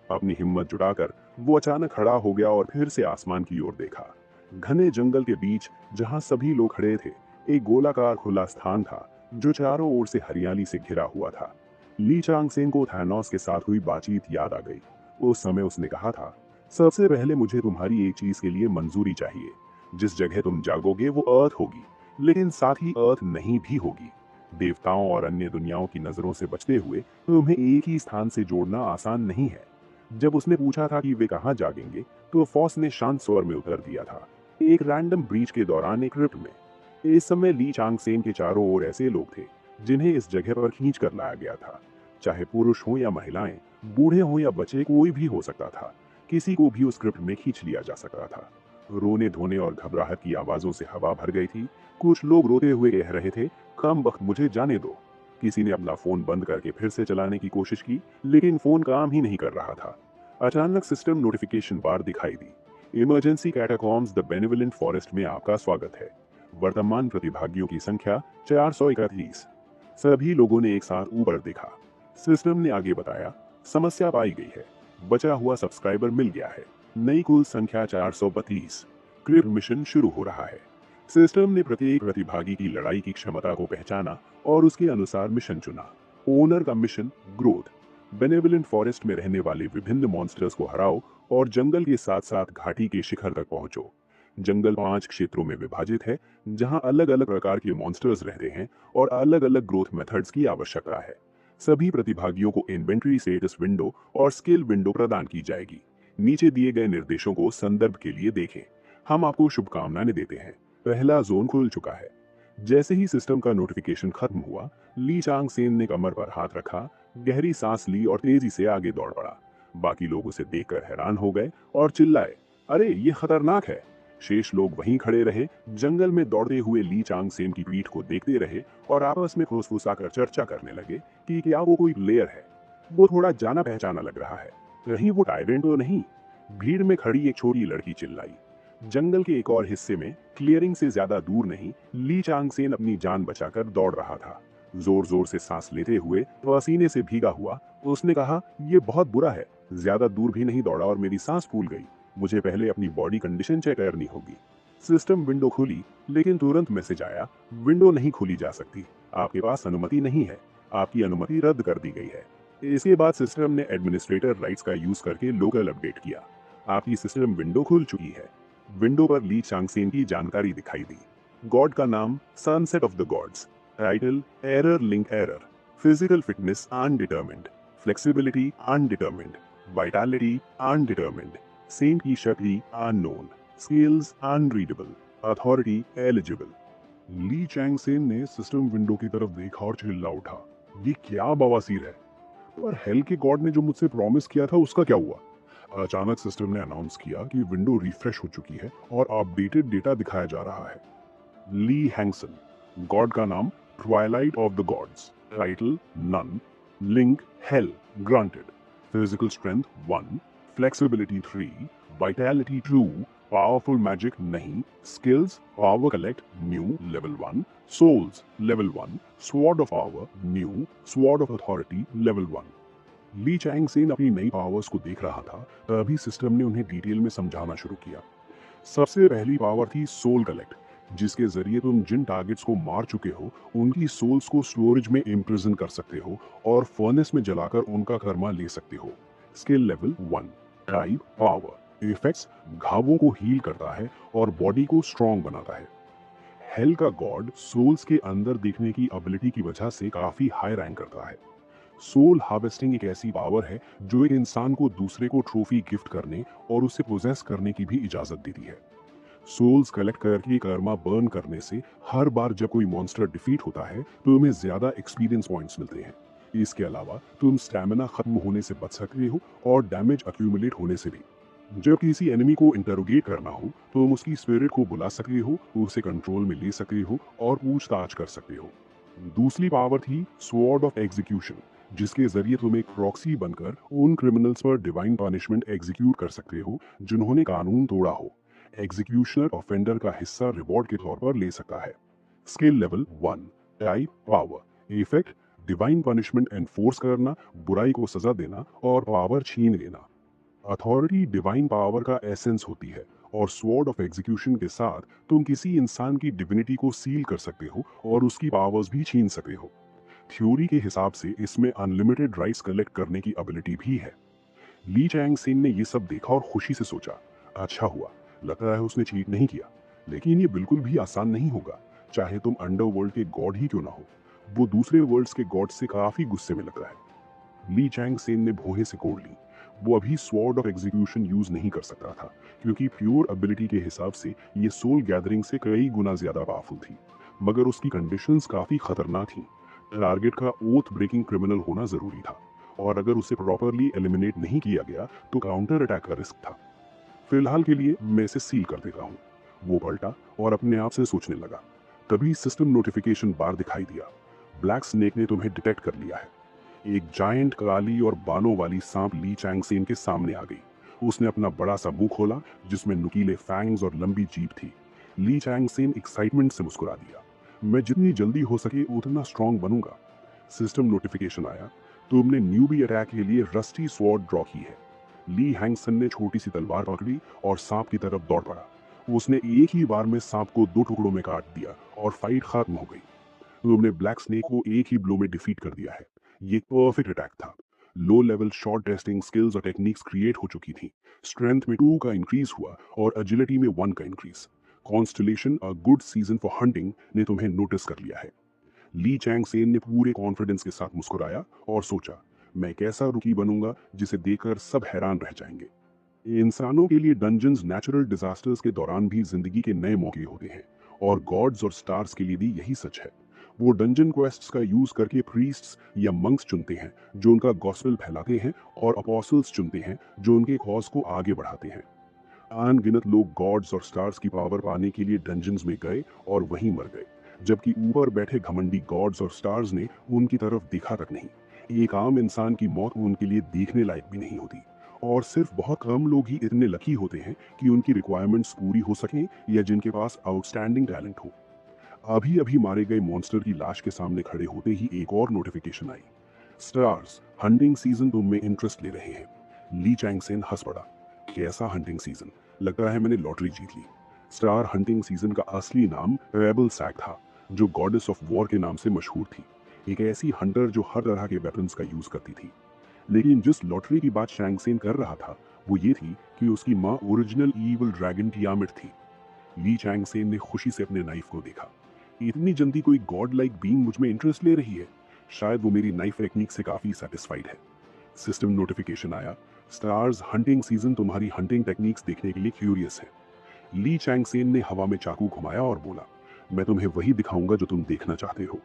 अपनी हिम्मत जुटाकर वो अचानक खड़ा हो गया और फिर से आसमान की ओर देखा। घने जंगल के बीच जहाँ सभी लोग खड़े थे, एक गोलाकार खुला स्थान था जो चारों ओर से हरियाली से घिरा हुआ था। ली चांगसेन को थैनोस के साथ हुई बातचीत याद आ गई। उस समय उसने कहा था, सबसे पहले मुझे तुम्हारी एक चीज के लिए मंजूरी चाहिए। जिस जगह तुम जागोगे वो अर्थ होगी, लेकिन साथ ही अर्थ नहीं भी होगी। देवताओं और अन्य दुनियाओं की नजरों से बचते हुए तुम्हें एक ही स्थान से जोड़ना आसान नहीं है। जब उसने पूछा था कि वे कहाँ जागेंगे, तो फॉस ने शांत स्वर में उत्तर दिया था, एक रैंडम ब्रीच के दौरान एक क्रिप्ट में। इस समय ली चांगसेन के चारों ओर ऐसे लोग थे जिन्हें इस जगह पर खींच कर लाया गया था। चाहे पुरुष हो या महिलाएं, बूढ़े हो या बच्चे, कोई भी हो सकता था। किसी को भी उस स्क्रिप्ट में खींच लिया जा सकता था। रोने धोने और घबराहट की आवाजों से हवा भर गई थी। कुछ लोग रोते हुए कह रहे थे, कम वक्त, मुझे जाने दो। किसी ने अपना फोन बंद करके फिर से चलाने की कोशिश की, लेकिन फोन काम ही नहीं कर रहा था। अचानक सिस्टम नोटिफिकेशन बार दिखाई दी, emergency catacombs the benevolent forest में आपका स्वागत है। वर्तमान प्रतिभागियों की संख्या 431। सभी लोगों ने एक साथ ऊपर देखा। सिस्टम ने आगे बताया, समस्या पाई गई है, बचा हुआ सब्सक्राइबर मिल गया है, नई कुल संख्या 432। क्रिप्ट मिशन शुरू हो रहा है। सिस्टम ने प्रत्येक प्रतिभागी की लड़ाई की क्षमता को पहचाना और उसके अनुसार मिशन चुना। ओनर का मिशन, ग्रोथ। बेनेवोलेंट फॉरेस्ट में रहने वाले विभिन्न मॉन्स्टर्स को हराओ और जंगल के साथ साथ घाटी के शिखर तक पहुंचो। जंगल 5 क्षेत्रों में विभाजित है जहां अलग अलग प्रकार के मॉन्स्टर्स रहते हैं और अलग अलग ग्रोथ मेथड्स की आवश्यकता है। सभी प्रतिभागियों को इन्वेंट्री स्टेटस विंडो और स्किल विंडो प्रदान की जाएगी। नीचे दिए गए निर्देशों को संदर्भ के लिए देखें। हम आपको शुभकामनाएं देते हैं। पहला जोन खुल चुका है। जैसे ही सिस्टम का नोटिफिकेशन खत्म हुआ, ली चांगसेन ने कमर पर हाथ रखा, गहरी सांस ली और तेजी से आगे दौड़ पड़ा। बाकी लोग उसे देखकर हैरान हो गए और चिल्लाए, अरे ये खतरनाक है। शेष लोग वहीं खड़े रहे, जंगल में दौड़ते हुए ली चांगसेन की पीठ को देखते रहे और आपस में फुसफुसाकर चर्चा करने लगे कि क्या वो कोई प्लेयर है। वो थोड़ा जाना पहचाना लग रहा है, कहीं वो टायरेंट तो नहीं। भीड़ में खड़ी एक छोटी लड़की चिल्लाई। जंगल के एक और हिस्से में, क्लियरिंग से ज्यादा दूर नहीं, ली चांगसेन अपनी जान बचाकर दौड़ रहा था। जोर जोर से सांस लेते हुए, पसीने से भीगा हुआ, उसने कहा, ये बहुत बुरा है। ज्यादा दूर भी नहीं दौड़ा और मेरी सांस फूल गई। मुझे पहले अपनी बॉडी कंडीशन चेक करनी होगी। सिस्टम विंडो खुली, लेकिन तुरंत मैसेज आया, विंडो नहीं खोली जा सकती, आपके पास अनुमति नहीं है, आपकी अनुमति रद्द कर दी गई है। इसके बाद सिस्टम ने एडमिनिस्ट्रेटर राइट्स का यूज करके लोकल अपडेट किया। आपकी सिस्टम विंडो खुल चुकी है। विंडो पर ली चांगसेन की जानकारी दिखाई दी। गॉड का नाम sunset of the gods, title error link error, physical fitness undetermined, flexibility undetermined, vitality undetermined, saint की शक्ति unknown, skills unreadable, authority eligible. Lee Changsen ने सिस्टम विंडो की तरफ देखा और चिल्ला उठा, ये क्या बवासीर है। पर हेल के गॉड ने जो मुझसे प्रॉमिस किया था उसका क्या हुआ? अचानक सिस्टम ने अनाउंस किया कि विंडो रिफ्रेश हो चुकी है और अपडेटेड डेटा दिखाया जा रहा है। ली हैंगसन, गॉड का नाम twilight of the gods, title none, link hell granted, physical strength 1, flexibility 3, vitality 2, powerful magic नहीं, skills power collect new level 1, souls level 1, sword of power new, sword of authority level 1। Lee Changsen अपनी नई powers को देख रहा था, तभी system ने उन्हें डिटेल में समझाना शुरू किया। सबसे पहली पावर थी सोल कलेक्ट, जिसके जरिए तुम जिन टारगेट्स को मार चुके हो उनकी सोल्स को स्टोरेज में इम्प्रिजन कर सकते हो और फर्नेस में जलाकर उनका कर्मा ले सकते हो। Skill level 1, type power, effects घावों को हील करता है और बॉडी को स्ट्रॉन्ग बनाता है। हेल का गॉड सोल्स के अंदर देखने की एबिलिटी की वजह से काफी हाई रैंक करता है। सोल हार्वेस्टिंग एक ऐसी पावर है जो एक इंसान को दूसरे को ट्रॉफी गिफ्ट करने और उसे पोजेस करने की भी इजाजत देती है। सोल्स कलेक्ट करके कर्मा बर्न करने से हर बार जब कोई मॉन्स्टर डिफीट होता है तो तुम्हें ज्यादा एक्सपीरियंस पॉइंट्स मिलते हैं। इसके अलावा तुम स्टैमिना खत्म होने से बच सकते हो और डैमेज अक्यूमुलेट होने से भी। जब किसी एनिमी को इंटरोगेट करना हो तो तुम उसकी स्पिरिट को बुला सकते हो, उसे कंट्रोल में ले सकते हो और पूछताछ कर सकते हो। दूसरी पावर थी स्वॉर्ड ऑफ एग्जीक्यूशन, जिसके जरिए तुम एक प्रॉक्सी बनकर उन क्रिमिनल्स पर डिवाइन पनिशमेंट एग्जीक्यूट कर सकते हो जिन्होंने कानून तोड़ा हो। एग्जीक्यूशनर ऑफेंडर का हिस्सा रिवॉर्ड के तौर पर ले सकता है। Skill level 1, type power, effect divine punishment enforce करना, बुराई को सजा देना और पावर छीन लेना। अथॉरिटी डिवाइन पावर का एसेंस होती है और स्वॉर्ड ऑफ एग्जीक्यूशन के साथ तुम किसी इंसान की डिविनिटी को सील कर सकते हो और उसकी पावर्स भी छीन सकते हो। थ्योरी के हिसाब से इसमें अनलिमिटेड राइट्स कलेक्ट करने की एबिलिटी भी है। ली चैंगसेन ने ये सब देखा और खुशी से सोचा, अच्छा हुआ, लगता है उसने चीट नहीं किया। लेकिन ये बिल्कुल भी आसान नहीं होगा, चाहे तुम अंडरवर्ल्ड के गॉड ही क्यों ना हो। वो दूसरे वर्ल्ड्स के गॉड से काफी गुस्से में लग रहा है। ली चैंगसेन ने भौहें से कोड़ ली। वो अभी स्वॉर्ड ऑफ एग्जीक्यूशन यूज नहीं कर सकता था, क्योंकि प्योर एबिलिटी के हिसाब से ये सोल गैदरिंग से कई गुना ज्यादा पावरफुल थी। मगर उसकी कंडीशंस काफी खतरनाक थी। टारगेट का ओथ ब्रेकिंग क्रिमिनल होना जरूरी था और अगर उसे प्रॉपरली एलिमिनेट नहीं किया गया तो काउंटर अटैक का रिस्क था। फिलहाल के लिए मैं इसे सील कर देता हूँ। वो पलटा और अपने आप से सोचने लगा। तभी सिस्टम नोटिफिकेशन बार दिखाई दिया। ब्लैक स्नेक ने तुम्हें डिटेक्ट कर लिया है। एक जायंट काली और बालों वाली सांप ली चैंगसेन के सामने आ गई। उसने अपना बड़ा सा मुंह खोला जिसमें नुकीले फैंग्स और लंबी जीभ थी। ली चैंगसेन एक्साइटमेंट से मुस्कुरा दिया। मैं जितनी जल्दी हो सके उतना स्ट्रांग बनूंगा। सिस्टम नोटिफिकेशन आया, तुमने न्यूबी अटैक के लिए रस्टी स्वॉर्ड ड्रॉ की है। ली हैंगसन ने छोटी सी तलवार पकड़ी और सांप की तरफ दौड़ पड़ा। उसने एक ही बार में सांप को 2 टुकड़ों में काट दिया और फाइट खत्म हो गई। तुमने ब्लैक स्नेक को एक ही ब्लो में डिफीट कर दिया है। ये परफेक्ट अटैक था। Low level short resting skills और टेक्निक्स क्रिएट हो चुकी थी। स्ट्रेंथ में 2 का इंक्रीज हुआ और एजिलिटी में 1 का increase. Constellation a good season for hunting ने तुम्हें नोटिस कर लिया है। ली चैंगसेन ने पूरे कॉन्फिडेंस के साथ मुस्कुराया और सोचा, मैं एक ऐसा रुकी बनूंगा जिसे देखकर सब हैरान रह जाएंगे। इंसानों के लिए डंजन्स नेचुरल डिजास्टर्स के दौरान भी जिंदगी के नए मौके होते हैं और गॉड्स और स्टार्स के लिए भी यही सच है। वो डंजन क्वेस्ट्स का यूज करके प्रीस्ट्स या मंक्स चुनते हैं जो उनका गॉस्पेल फैलाते हैं और अपोस्टल्स चुनते हैं जो उनके कॉज को आगे बढ़ाते हैं। अनगिनत लोग गॉड्स और स्टार्स की पावर पाने के लिए डंजन्स में गए और वहीं मर गए, जबकि ऊपर बैठे घमंडी गॉड्स और स्टार्स ने उनकी तरफ देखा तक नहीं। एक आम इंसान की मौत उनके लिए देखने लायक भी नहीं होती और सिर्फ बहुत कम लोग ही इतने लकी होते हैं कि उनकी रिक्वायरमेंट्स पूरी हो सकें या जिनके पास आउटस्टैंडिंग टैलेंट हो। अभी अभी मारे गए मॉन्स्टर की लाश के सामने खड़े होते ही एक और नोटिफिकेशन आई। स्टार्स, हंटिंग सीजन तुम में इंटरेस्ट ले रहे हैं। ली चैंगसेन हंस पड़ा। कैसा हंटिंग सीजन? लगता है मैंने लॉटरी जीत ली। स्टार हंटिंग सीजन का असली नाम रेबल सैक था, जो गॉडेस ऑफ वॉर के नाम से मशहूर थी। एक ऐसी हंटर जो हर तरह के वेपन्स का यूज करती थी। लेकिन जिस लॉटरी की बात शैंग सेन कर रहा था वो ये थी कि उसकी माँ ओरिजिनल ईवल ड्रैगन टियामिट थी। ली चैंग सेन ने खुशी से अपने नाइफ को देखा। इतनी जल्दी कोई गॉड लाइक बीइंग मुझ में इंटरेस्ट ले रही है। शायद वो मेरी नाइफ टेक्निक से काफी सेटिस्फाइड है। सिस्टम नोटिफिकेशन आया, स्टार्स हंटिंग सीजन तुम्हारी हंटिंग टेक्निक्स देखने के लिए क्यूरियस है। ली चैंग सेन ने हवा में चाकू घुमाया और बोला, मैं तुम्हें वही दिखाऊंगा जो तुम देखना चाहते हो।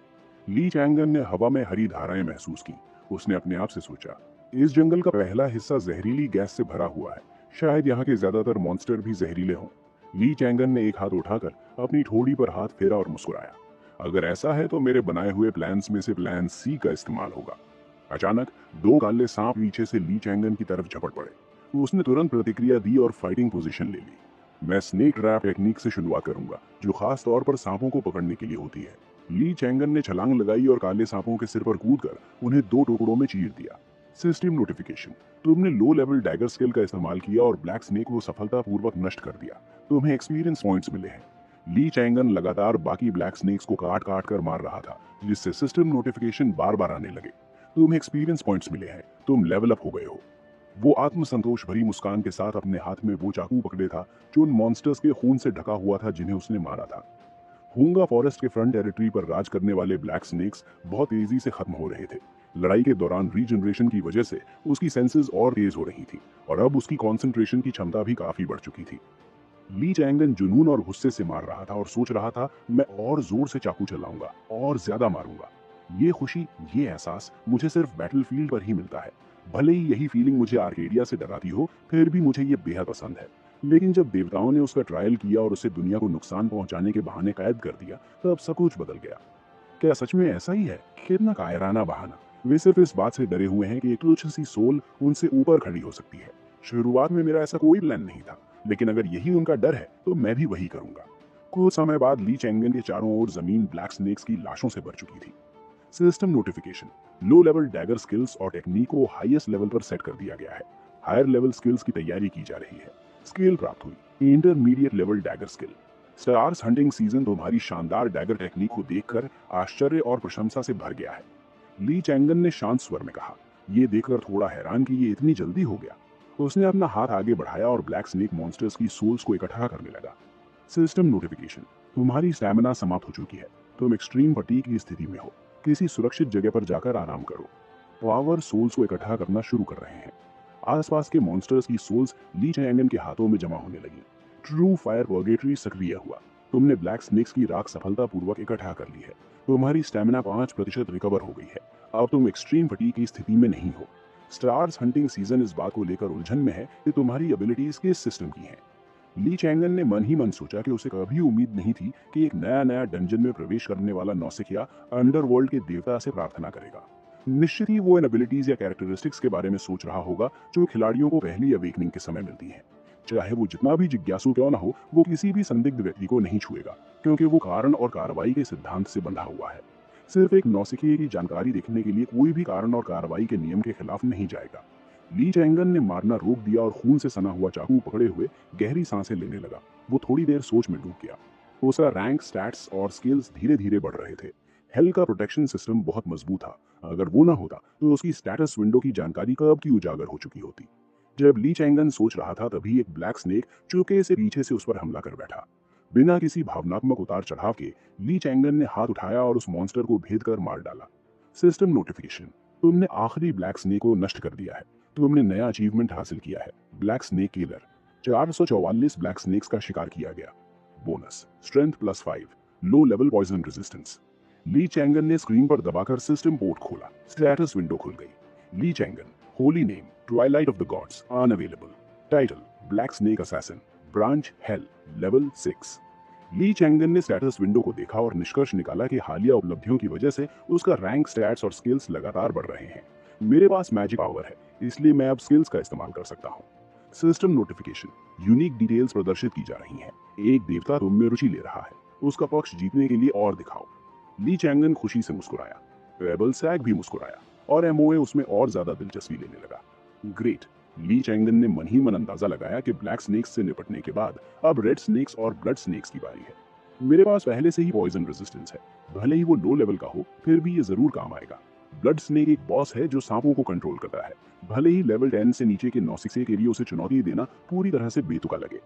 ली चैंगन ने हवा में हरी धाराएं महसूस की। उसने अपने आप से सोचा, इस जंगल का पहला हिस्सा जहरीली गैस से भरा हुआ है। शायद यहाँ के ज्यादातर मॉन्स्टर भी जहरीले हों। ली चैंगन ने एक हाथ उठाकर अपनी ठोड़ी पर हाथ फेरा और मुस्कुराया। अगर ऐसा है तो मेरे बनाए हुए प्लान्स में से प्लान सी का इस्तेमाल होगा। अचानक दो काले सांप पीछे से ली चैंगन की तरफ झपट पड़े। उसने तुरंत प्रतिक्रिया दी और फाइटिंग पोजीशन ले ली। मैं स्नेक ट्रैप टेक्निक से शुरुआत करूंगा, जो खास तौर पर सांपों को पकड़ने के लिए होती है। ली चैंगन ने छलांग लगाई और काले सांपों के सिर पर कूदकर उन्हें दो टुकड़ों में चीर दिया। सिस्टम नोटिफिकेशन, तुमने लो लेवल डैगर स्किल का इस्तेमाल किया और ब्लैक स्नेक को सफलतापूर्वक नष्ट कर दिया। तुम्हें एक्सपीरियंस पॉइंट्स मिले हैं। ली चैंगन लगातार बाकी ब्लैक स्नेक्स को काट काट कर मार रहा था, जिससे सिस्टम नोटिफिकेशन बार बार आने लगे। तुम्हें एक्सपीरियंस पॉइंट्स मिले हैं, तुम लेवल अप हो गए हो। वो आत्मसंतोष भरी मुस्कान के साथ अपने हाथ में वो चाकू पकड़े था जो उन मॉन्स्टर्स के खून से ढका हुआ था जिन्हें उसने मारा था। हुंगा फॉरेस्ट के फ्रंट टेरिटरी पर राज करने वाले ब्लैक स्नेक्स बहुत तेजी से खत्म हो रहे थे। लड़ाई के दौरान रीजनरेशन की वजह से उसकी सेंसेस और तेज हो रही थी और अब उसकी कंसंट्रेशन की क्षमता भी काफी बढ़ चुकी थी। ली चैंगन जुनून और गुस्से से मार रहा था और सोच रहा था, मैं और जोर से चाकू चलाऊंगा और ज्यादा मारूंगा। ये खुशी, ये एहसास मुझे सिर्फ बैटलफील्ड पर ही मिलता है। भले ही यही फीलिंग मुझे आर्केडिया से डराती हो, फिर भी मुझे ये बेहद पसंद है। लेकिन जब देवताओं ने उसका ट्रायल किया और उसे दुनिया को नुकसान पहुंचाने के बहाने कैद कर दिया, तब सब कुछ बदल गया। क्या सच में ऐसा ही है? कितना कायराना बहाना। वे सिर्फ इस बात से डरे हुए हैं कि एक तुच्छ सी सोल उनसे ऊपर खड़ी हो सकती है। शुरुआत में मेरा ऐसा कोई प्लान नहीं था, लेकिन अगर यही उनका डर है तो मैं भी वही करूंगा। कुछ समय बाद ली चैंगन के चारों ओर जमीन ब्लैक स्नेक्स की लाशों से भर चुकी थी। System notification, low level dagger skills और टेक्निक को हाईएस्ट लेवल पर सेट कर दिया गया है। हायर लेवल स्किल्स की तैयारी की जा रही है। स्किल प्राप्त हुई, intermediate level dagger skill. Stars hunting season तुम्हारी शानदार डैगर टेक्निक को देखकर आश्चर्य और प्रशंसा से भर गया है। ली चैंगन ने शांत स्वर में कहा, ये देखकर थोड़ा हैरान कि ये इतनी जल्दी हो गया। उसने अपना हाथ आगे बढ़ाया और ब्लैक स्नेक मॉन्स्टर्स की सोल्स को इकट्ठा करने लगा। सिस्टम नोटिफिकेशन, तुम्हारी स्टैमिना समाप्त हो चुकी है। तुम एक्सट्रीम फटीग की स्थिति में हो। किसी सुरक्षित जगह पर जाकर आराम करो। पावर सोल्स को इकट्ठा करना शुरू कर रहे हैं। आसपास के मॉन्स्टर्स की सोल्स ली चैंगन के हाथों में जमा होने लगी। ट्रू फायर पर्गेटरी सक्रिय हुआ। तुमने ब्लैक स्नेक्स की राख सफलतापूर्वक इकट्ठा कर ली है। तुम्हारी स्टैमिना 5% रिकवर हो गई है। अब तुम एक्सट्रीम फटीग की स्थिति में नहीं हो। स्टार्स हंटिंग सीजन इस बात को लेकर उलझन में है कि तुम्हारी एबिलिटीज किस सिस्टम की हैं। ली चैंगन ने मन ही मन सोचा कि उसे कभी उम्मीद नहीं थी कि एक नया डंजन में प्रवेश करने वाला नौसिखिया अंडरवर्ल्ड के देवता से प्रार्थना करेगा। निश्चित ही वो इन एबिलिटीज या कैरेक्टरिस्टिक्स के बारे में सोच रहा होगा जो खिलाड़ियों को पहली अवेकनिंग के समय मिलती हैं। चाहे वो जितना भी जिज्ञासु क्यों ना हो, वो किसी भी संदिग्ध व्यक्ति को नहीं छुएगा, क्योंकि वो कारण और कार्रवाई के सिद्धांत से बंधा हुआ है। सिर्फ एक नौसिखिए की जानकारी देखने के लिए कोई भी कारण और कार्रवाई के नियम के खिलाफ नहीं जाएगा। ली चैंगन ने मारना रोक दिया और खून से सना हुआ चाकू पकड़े हुए गहरी सांसें लेने लगा। वो थोड़ी देर सोच में डूब गया। उसका रैंक, स्टैट्स और स्किल्स धीरे धीरे बढ़ रहे थे। हेल का प्रोटेक्शन सिस्टम बहुत मजबूत था। अगर वो ना होता तो उसकी स्टेटस विंडो की जानकारी कब की उजागर हो चुकी होती। जब ली चैंगन सोच रहा था तभी एक ब्लैक स्नेक चुपके से पीछे से उस पर हमला कर बैठा। बिना किसी भावनात्मक उतार चढ़ाव के ली चैंगन ने हाथ उठाया और उस मॉन्स्टर को भेद कर मार डाला। सिस्टम नोटिफिकेशन, तुमने आखिरी ब्लैक स्नेक को नष्ट कर दिया है। तुमने नया अचीवमेंट हासिल किया है, black snake killer. 444 black snakes का शिकार किया गया। Bonus, strength +5, low level poison resistance. Lee Changan ने स्क्रीन पर दबाकर सिस्टम पोर्ट खोला। स्टेटस विंडो खुल गई। Lee Changan, holy name, twilight of the gods, unavailable. Title, black snake assassin, branch hell, level 6। Lee Changan ने status window को देखा और निष्कर्ष निकाला कि हालिया उपलब्धियों की वजह से उसका रैंक, स्टैट्स और स्किल्स लगातार बढ़ रहे हैं। मेरे पास मैजिक पावर है, इसलिए मैं अब स्किल्स का इस्तेमाल कर सकता हूँ। सिस्टम नोटिफिकेशन, यूनिक डिटेल्स प्रदर्शित की जा रही हैं। एक देवता तुम में रुचि ले रहा है। उसका पक्ष जीतने के लिए और दिखाओ। ली चैंगन खुशी से मुस्कुराया। रेबल सैक भी मुस्कुराया और एमओए उसमें और ज्यादा दिलचस्पी लेने लगा। ग्रेट, ली चैंगन ने मन ही मन अंदाजा लगाया कि ब्लैक स्नेक्स से निपटने के बाद अब रेड स्नेक्स और ब्लड स्नेक्स की बारी है। मेरे पास पहले से ही पॉइजन रेजिस्टेंस है, भले ही वो लो लेवल का हो फिर भी ये जरूर काम आएगा। ब्लड स्नेक एक बॉस है जो सांपों को कंट्रोल करता है, भले ही लेवल 10 से नीचे के नौसिखिए के लिए उसे चुनौती देना पूरी तरह से बेतुका लगे।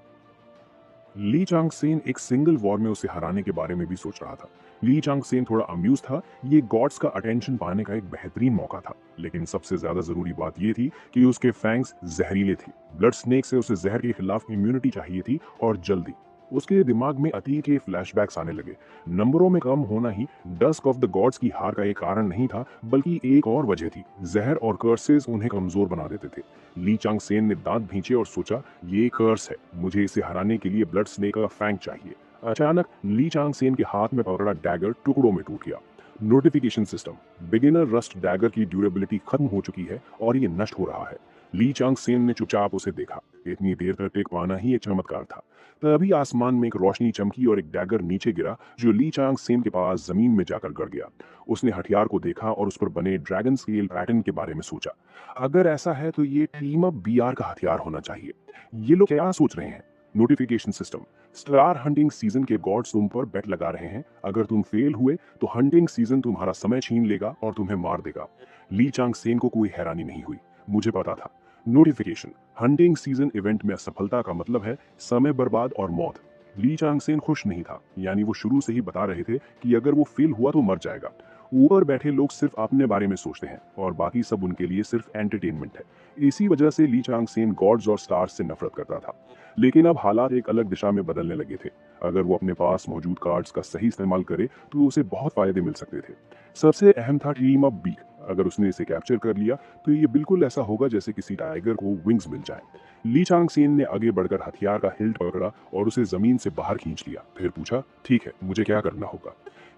ली चांग सेन एक सिंगल वॉर में उसे हराने के बारे में भी सोच रहा था। ली चांग सेन थोड़ा अम्यूज था, ये गॉड्स का अटेंशन पाने का एक बेहतरीन मौका था, लेकिन सबसे ज्यादा जरूरी बात ये थी कि उसके फैंग्स जहरीले थे। ब्लड स्नेक से उसे जहर के खिलाफ इम्यूनिटी चाहिए थी और जल्दी। उसके दिमाग में अतीत के फ्लैशबैक्स आने लगे। नंबरों में कम होना ही डस्क ऑफ द गॉड्स की हार का एक कारण नहीं था, बल्कि एक और वजह थी। जहर और कर्सेस उन्हें कमजोर बना देते थे। ली चांग सेन ने दांत भींचे और सोचा, ये कर्स है, मुझे इसे हराने के लिए ब्लड स्नेक का फैंग चाहिए। अचानक ली चांग सेन के हाथ में पकड़ा डैगर टुकड़ों में टूट गया। Notification system, beginner rust dagger की ड्यूरेबिलिटी खत्म हो चुकी है और ये नष्ट हो रहा है। ली चांग सेन ने चुपचाप उसे देखा। इतनी देर तक टिक पाना ही एक चमत्कार था। तभी आसमान में एक रोशनी चमकी और एक डैगर नीचे गिरा जो ली चांग सेन के पास जमीन में जाकर गड़ गया। उसने हथियार को देखा और उस पर बने ड्रैगन स्केल पैटर्न के बारे में सोचा। अगर ऐसा है तो ये टीम अप बीआर का हथियार होना चाहिए। ये लोग क्या सोच रहे हैं? Notification system, star hunting season के गॉड्स तुम पर बेट लगा रहे हैं। अगर तुम फेल हुए तो हंटिंग सीजन तुम्हारा समय छीन लेगा और तुम्हें मार देगा। ली चांग सेन को कोई हैरानी नहीं हुई, मुझे पता था। नोटिफिकेशन, हंटिंग सीजन इवेंट में असफलता का मतलब है समय बर्बाद और मौत। ली चांग सेन खुश नहीं था, यानी वो शुरू से ही बता रहे थे कि अगर वो फेल हुआ तो मर जाएगा। ऊपर बैठे लोग सिर्फ अपने बारे में सोचते हैं और बाकी सब उनके लिए सिर्फ एंटरटेनमेंट है। इसी वजह से ली चांग सेन गॉड्स और स्टार्स से नफरत करता था। लेकिन अब हालात एक अलग दिशा में बदलने लगे थे। अगर वो अपने पास मौजूद कार्ड्स का सही इस्तेमाल करे तो उसे बहुत फायदे मिल सकते थे। सबसे अहम था टीम अप बी। अगर उसने इसे कैप्चर कर लिया तो ये बिल्कुल ऐसा होगा जैसे किसी टाइगर को विंग्स मिल जाए। ली चांग सेन ने आगे बढ़कर हथियार का हिल्ट पकड़ा और उसे जमीन से बाहर खींच लिया। फिर पूछा, ठीक है, मुझे क्या करना होगा?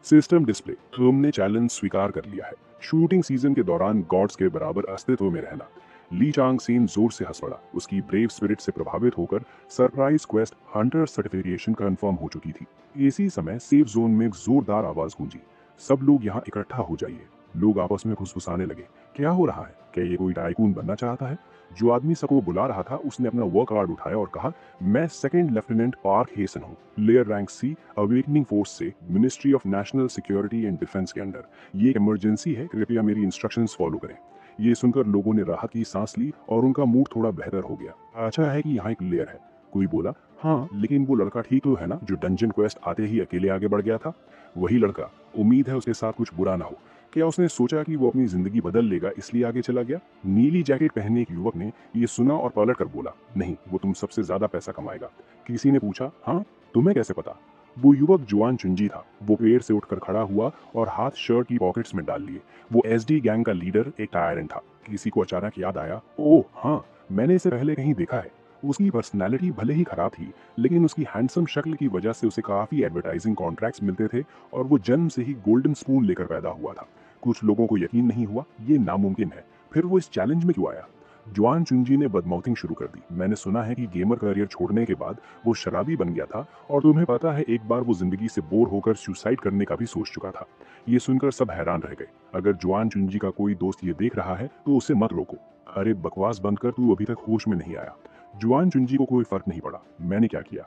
सिस्टम डिस्प्ले, तुमने चैलेंज स्वीकार कर लिया है। शूटिंग सीजन के दौरान गॉड्स के बराबर अस्तित्व में रहना। ली चांग सेन जोर से हंस पड़ा। उसकी ब्रेव स्पिरिट से प्रभावित होकर surprise quest Hunter certification confirm हो चुकी थी। इसी समय सेफ जोन में एक जोरदार आवाज गूंजी, सब लोग यहाँ इकट्ठा हो जाइए। लोग आपस में फुसफुसाने लगे, क्या हो रहा है? क्या ये कोई टाइकून बनना चाहता है? जो आदमी सबको बुला रहा था उसने अपना वर्क कार्ड उठाया और कहा, मैं सेकंड लेफ्टिनेंट पार्क हेसन हूँ, layer rank C, awakening force से, ministry of national security and defence के अंडर। ये एक इमरजेंसी है, कृपया मेरी इंस्ट्रक्शंस फॉलो करें। ये सुनकर लोगों ने राहत की सांस ली और उनका मूड थोड़ा बेहतर हो गया। अच्छा है कि यहाँ एक लेयर है। कोई बोला, हाँ लेकिन वो लड़का ठीक तो है ना जो डंजन क्वेस्ट आते ही अकेले आगे बढ़ गया था? वही लड़का। उम्मीद है उसके साथ कुछ बुरा ना हो। क्या उसने सोचा कि वो अपनी जिंदगी बदल लेगा इसलिए आगे चला गया? नीली जैकेट पहने एक युवक ने ये सुना और पलट कर बोला, नहीं, वो तुम सबसे ज्यादा पैसा कमाएगा। किसी ने पूछा, हाँ, तुम्हें कैसे पता? वो युवक जुआन चुंजी था। वो पेड़ से उठकर खड़ा हुआ और हाथ शर्ट की पॉकेट्स में डाल लिए। वो एसडी गैंग का लीडर, एक टायरेंट था। किसी को अचानक याद आया, ओह हाँ, मैंने इसे पहले कहीं देखा है। उसकी पर्सनैलिटी भले ही खराब थी, लेकिन उसकी हैंडसम शक्ल की वजह से उसे काफी एडवर्टाइजिंग कॉन्ट्रैक्ट्स मिलते थे और वो जन्म से ही गोल्डन स्पून लेकर पैदा हुआ था। कुछ लोगों को यकीन नहीं हुआ ये नामुमकिन है, फिर वो इस चैलेंज में क्यों आया? जुआन चुंजी ने बदमाउथिंग शुरू कर दी। मैंने सुना है कि गेमर करियर छोड़ने के बाद वो शराबी बन गया था और तुम्हें पता है एक बार वो जिंदगी से बोर होकर सुसाइड करने का भी सोच चुका था। ये सुनकर सब हैरान रह गए। अगर जुआन चुंजी का कोई दोस्त ये देख रहा है तो उसे मत रोको। अरे बकवास बंद कर, तू अभी तक होश में नहीं आया। जुआन चुंजी को कोई फर्क नहीं पड़ा मैंने क्या किया।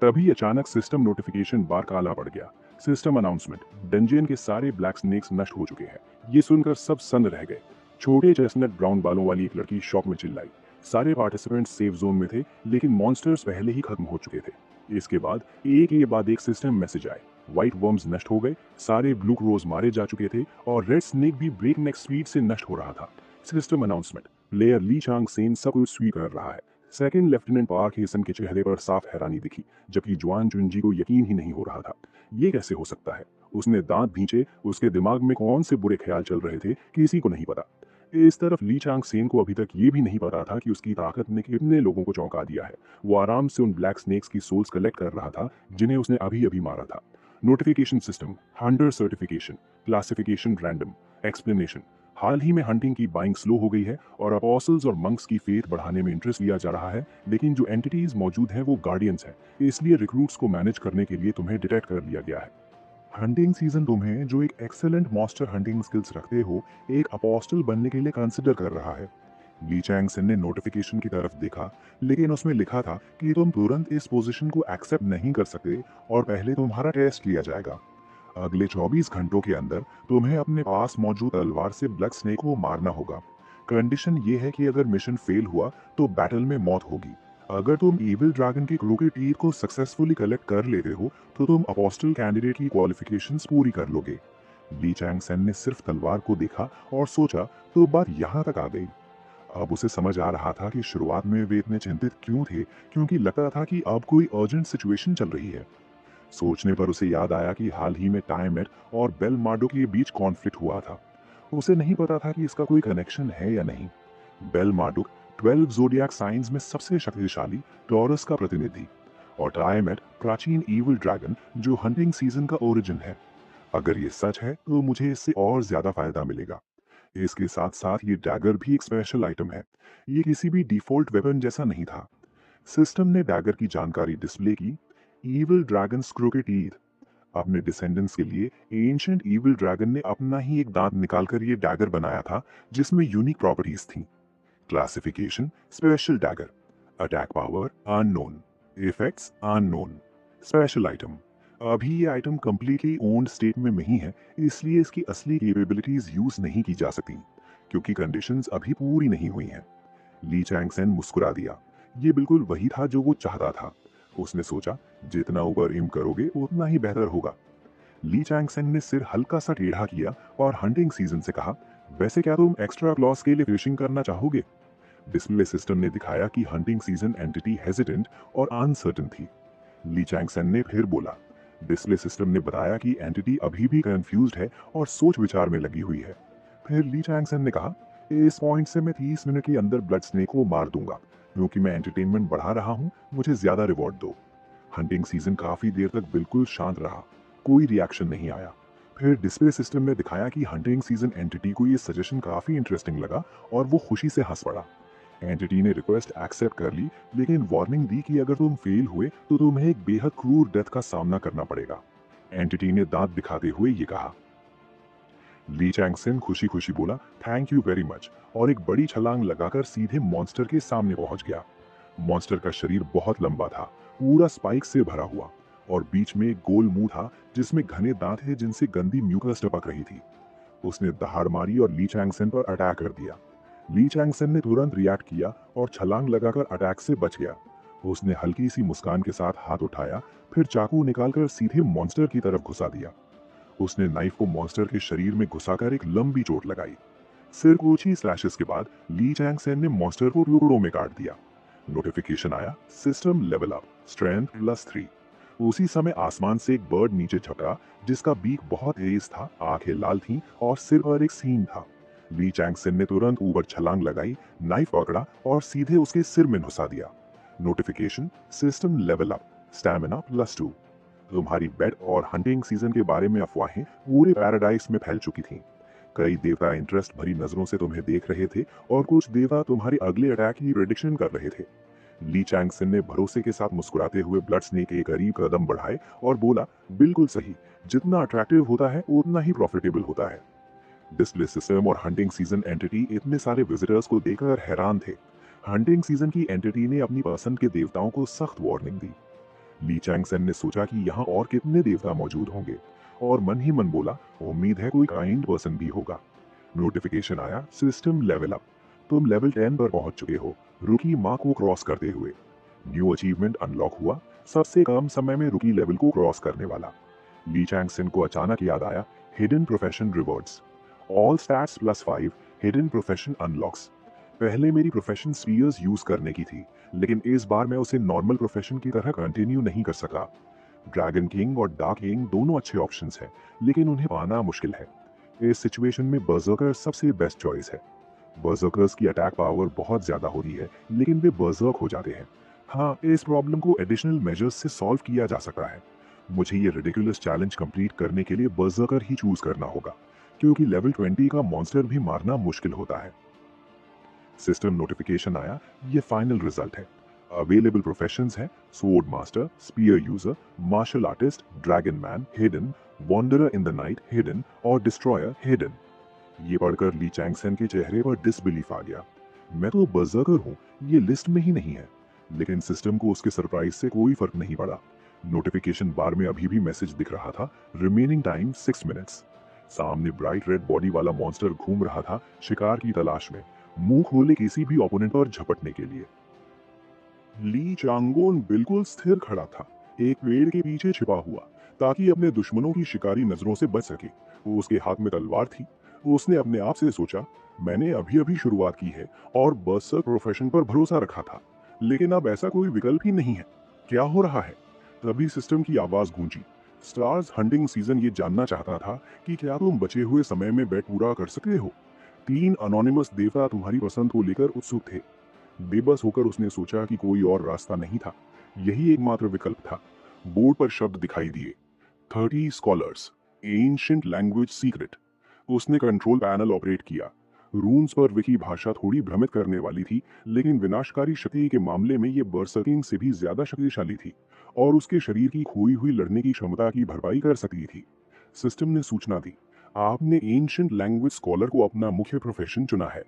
तभी अचानक सिस्टम नोटिफिकेशन बार काला पड़ गया। सिस्टम अनाउंसमेंट, डंजियन के सारे ब्लैक स्नेक्स नष्ट हो चुके हैं। ये सुनकर सब सन्न रह गए। छोटे चेस्टनट ब्राउन बालों वाली एक लड़की शॉक में चिल्लाई। सारे पार्टिसिपेंट्स सेफ जोन में थे, लेकिन मॉन्स्टर्स पहले ही खत्म हो चुके थे। इसके बाद एक के बाद एक सिस्टम मैसेज आए। व्हाइट वर्म्स नष्ट हो गए, सारे ब्लू क्रोज मारे जा चुके थे और रेड स्नेक भी ब्रेक नेक स्पीड से नष्ट हो रहा था। सिस्टम अनाउंसमेंट, प्लेयर ली चांग सेन सब कुछ स्वीप कर रहा है। सेकंड लेफ्टिनेंट पार्क हेसन के चेहरे पर साफ हैरानी दिखी, जबकि जुआन चुंजी को यकीन ही नहीं हो रहा था। ये कैसे हो सकता है? उसने दांत भींचे। उसके दिमाग में कौन से बुरे ख्याल चल रहे थे किसी को नहीं पता। इस तरफ ली चांग सेन को अभी तक ये भी नहीं पता था कि उसकी ताकत ने कितने लोगों को चौंका दिया है। वो आराम से उन ब्लैक स्नेक्स की सोल्स कलेक्ट कर रहा था जिन्हें उसने अभी अभी मारा था। Notification system, hunter certification, classification random, explanation. हाल ही में हंटिंग की बाइंग स्लो हो गई है और अपॉसल्स और मंक्स की फेथ बढ़ाने में इंटरेस्ट लिया जा रहा है, लेकिन जो एंटिटीज मौजूद हैं वो गार्डियंस हैं, इसलिए रिक्रूट्स को मैनेज करने के लिए तुम्हें डिटेक्ट कर लिया गया है। हंटिंग सीजन तुम्हें, जो एक एक्सेलेंट मॉन्स्टर हंटिंग स्किल्स रखते हो, एक अपोस्टल बनने के लिए कंसिडर कर रहा है। ली चैंगसन ने नोटिफिकेशन की तरफ देखा, लेकिन उसमें लिखा था कि तुम तुरंत इस पोजीशन को एक्सेप्ट नहीं कर सकते और पहले तुम्हारा टेस्ट लिया जाएगा। अगले 24 घंटों के अंदर तुम्हें अपने पास मौजूद तलवार से ब्लड स्नेक को मारना होगा। कंडीशन ये है कि अगर मिशन फेल हुआ तो बैटल में मौत होगी। अगर तुम इविल ड्रैगन की क्रू के टीथ को सक्सेसफुली कलेक्ट कर लेते हो तो तुम अपोस्टल कैंडिडेट की क्वालिफिकेशंस पूरी कर लोगे। ली चैंगसन ने सिर्फ तलवार को देखा और सोचा तो बात यहाँ तक आ गई। अब उसे समझ आ रहा था कि शुरुआत में वे इतने चिंतित क्यों थे, क्योंकि लगता था कि अब कोई अर्जेंट सिचुएशन चल रही है। सोचने पर उसे याद आया कि हाल ही में टाइमेट और बेल मार्डो के बीच कॉन्फ्लिक्ट हुआ था। उसे नहीं पता था कि इसका कोई कनेक्शन है या नहीं। बेल मार्डुक 12 जोडियाक साइंस में सबसे शक्तिशाली टॉरस का प्रतिनिधि और टाइमेट प्राचीन ईविल ड्रैगन जो हंटिंग सीजन का ओरिजिन है। अगर ये सच है तो मुझे इससे और ज्यादा फायदा मिलेगा। इसके साथ साथ ये डैगर भी एक स्पेशल आइटम है। ये किसी भी डिफॉल्ट वेपन जैसा नहीं था। सिस्टम ने डैगर की जानकारी डिस्प्ले की। ईविल ड्रैगन स्क्रू के टीथ। अपने डिसेंडेंट्स के लिए एंशिएंट ईविल ड्रैगन ने अपना ही एक दांत निकालकर ये डैगर बनाया था जिसमें यूनिक प्रॉपर्टीज थी। Classification special dagger. Attack power unknown. Effects unknown. Special item. अभी ये आइटम कंप्लीटली ओन्ड स्टेट में नहीं है, इसलिए इसकी असली कैपेबिलिटीज यूज नहीं की जा सकती क्योंकि कंडीशंस अभी पूरी नहीं हुई हैं। ली चैंगसन मुस्कुरा दिया। ये बिल्कुल वही था जो वो चाहता था। उसने सोचा जितना ऊपर एम करोगे उतना ही बेहतर होगा। ली चैंगसन ने सिर हल्का सा टेढ़ा किया और हंटिंग सीजन से कहा, वैसे क्या तुम एक्स्ट्रा क्लॉस के लिए फिशिंग करना चाहोगे? डिस्प्ले सिस्टम ने दिखाया कि हंटिंग सीजन एंटिटी हेजिटेंट और अनसर्टन थी। ली चैंगसन ने फिर बोला। डिस्प्ले सिस्टम ने बताया कि एंटिटी अभी भी कंफ्यूज्ड है और सोच विचार में लगी हुई है। फिर ली चैंगसन ने कहा, इस पॉइंट से मैं 30 मिनट के अंदर ब्लड स्नेक को मार दूंगा। क्योंकि मैं एंटरटेनमेंट बढ़ा रहा हूँ, मुझे ज्यादा रिवॉर्ड दो। हंटिंग सीजन काफी देर तक बिल्कुल शांत रहा। कोई रिएक्शन नहीं आया। फिर डिस्प्ले सिस्टम ने दिखाया कि हंटिंग सीजन एंटिटी को ये सजेशन काफी इंटरेस्टिंग लगा और वो खुशी से हंस पड़ा। एंटिटी ने रिक्वेस्ट एक्सेप्ट कर ली, लेकिन वार्निंग दी कि अगर तुम फेल हुए तो तुम्हें एक बेहद क्रूर डेथ का सामना करना पड़ेगा। एंटिटी ने दांत दिखाते हुए ये कहा। ली चैंगसन खुशी खुशी बोला, थैंक यू वेरी मच, और एक बड़ी छलांग लगाकर सीधे मॉन्स्टर के सामने पहुंच गया। मॉन्स्टर का शरीर बहुत लंबा था, पूरा स्पाइक से भरा हुआ, और बीच में एक गोल मुंह था जिसमें घने दांत थे जिनसे गंदी म्यूकस टपक रही थी। उसने दहाड़ मारी और ली चैंगसन पर अटैक कर दिया। ली चैंगसन ने तुरंत रिएक्ट किया और छलांग लगाकर अटैक से बच गया। उसने हल्की सी मुस्कान के साथ हाथ उठाया, फिर चाकू निकालकर सीधे मॉन्स्टर की तरफ घुसा दिया। उसने नाइफ को मॉन्स्टर के शरीर में घुसाकर एक लंबी चोट लगाई। सिर कुछ ही स्लैशेस के बाद ली चैंगसन ने मॉन्स्टर को टुकड़ों में काट दिया। नोटिफिकेशन आया, सिस्टम लेवल अप, स्ट्रेंथ +3। उसी समय आसमान से एक बर्ड नीचे झपटा जिसका बीक बहुत तेज था, आंखें लाल थीं और सिर पर एक सींग था। ली चैंगसन ने तुरंत ऊपर छलांग लगाई, नाइफ पकड़ा और सीधे उसके सिर में घुसा दिया। Notification, system level up, stamina +2। तुम्हारी बेड और हंटिंग सीजन के बारे में अफवाहें पूरे पैराडाइज में फैल चुकी थीं। कई देवता इंटरेस्ट भरी नजरों से तुम्हें देख रहे थे और कुछ देवता तुम्हारे अगले अटैक की प्रेडिक्शन कर रहे थे। ली चैंगसन ने भरोसे के साथ मुस्कुराते हुए ब्लड स्नेक के करीब कदम बढ़ाए और बोला, बिल्कुल सही, जितना अट्रैक्टिव होता है उतना ही प्रॉफिटेबल होता है। डिस्प्ले सिस्टम और हंटिंग सीजन एंटिटी इतने सारे विजिटर्स को देखकर हैरान थे। हंटिंग सीजन की एंटिटी ने अपनी पसंद के देवताओं को सख्त वार्निंग दी। ली चैंगसन ने सोचा कि यहाँ और कितने देवता मौजूद होंगे और मन ही मन बोला, उम्मीद है कोई काइंड पर्सन भी होगा। नोटिफिकेशन आया, सिस्टम लेवल अप, तुम लेवल 10 पर पहुंच चुके हो, रुकी मार्क को क्रॉस करते हुए। न्यू अचीवमेंट अनलॉक हुआ, सबसे कम समय में रुकी लेवल को क्रॉस करने वाला। ली चैंगसन को अचानक याद आया, hidden profession rewards, all stats +5, hidden profession unlocks. पहले मेरी प्रोफेशन स्पीयर्स यूज करने की थी, लेकिन इस बार मैं उसे नॉर्मल प्रोफेशन की तरह कंटिन्यू नहीं कर सका। ड्रैगन किंग और डार्क किंग दोनों अच्छे ऑप्शंस हैं, लेकिन उन्हें पाना मुश्किल है। इस सिचुएशन में बर्जर्कर सबसे बेस्ट चॉइस है। बर्जर्कर्स की अटैक पावर बहुत ज्यादा होती है, लेकिन वे बर्जर्क हो जाते हैं। हाँ, इस प्रॉब्लम को एडिशनल मेजर्स से सॉल्व किया जा सकता है। मुझे ये रिडिकुलस चैलेंज कंप्लीट करने के लिए बर्जर्कर ही चूज करना होगा, क्योंकि लेवल 20 का मॉन्स्टर भी मारना मुश्किल होता है। सिस्टम नोटिफिकेशन आया, ये फाइनल रिजल्ट है। अवेलेबल प्रोफेशंस हैं, sword master, spear user, martial artist, dragon man hidden, wanderer in the night hidden और डिस्ट्रॉयर हिडन। ये पढ़कर ली चैंगसन के चेहरे पर डिसबिलीफ आ गया। मैं तो बर्ज़र्कर हूँ, ये लिस्ट में ही नहीं है। लेकिन सिस्टम को उसके सरप्राइज से कोई फर्क नहीं पड़ा। नोटिफिकेशन बार में अभी भी मैसेज दिख रहा था, रिमेनिंग टाइम 6 मिनट्स। सामने ब्राइट रेड बॉडी वाला मॉन्स्टर घूम रहा था शिकार की तलाश में, मुंह खोले किसी भी ओपोनेंट पर झपटने के लिए। ली चांगोन बिल्कुल स्थिर खड़ा था, एक पेड़ के पीछे छिपा हुआ, ताकि अपने दुश्मनों की शिकारी नजरों से बच सके। उसके हाथ में तलवार थी। उसने अपने आप से सोचा, मैंने अभी अभी शुरुआत की है और बर्सर प्रोफेशन पर भरोसा रखा था, लेकिन अब ऐसा कोई विकल्प ही नहीं है। क्या हो रहा है? तभी सिस्टम की आवाज गूंजी। स्टार्स हंटिंग सीजन ये जानना चाहता था कि क्या तुम बचे हुए समय में बेट पूरा कर सकते हो। 3 अनोनिमस देवता तुम्हारी पसंद को लेकर उत्सुक थे। बेबस होकर उसने सोचा कि कोई और रास्ता नहीं था, यही एकमात्र विकल्प था। बोर्ड पर शब्द दिखाई दिए, 30 स्कॉलर्स, एंशिएंट लैंग्वेज सीक्रेट। उसने कंट्रोल पैनल ऑपरेट किया। रून्स पर विकी भाषा थोड़ी भ्रमित करने वाली थी, लेकिन विनाशकारी शक्ति के मामले में ये बर्सर्किंग से भी ज्यादा शक्तिशाली थी और उसके शरीर की खोई हुई लड़ने की क्षमता की भरपाई कर सकती थी। सिस्टम ने सूचना दी, आपने एंशिएंट लैंग्वेज स्कॉलर को अपना मुख्य प्रोफेशन चुना है।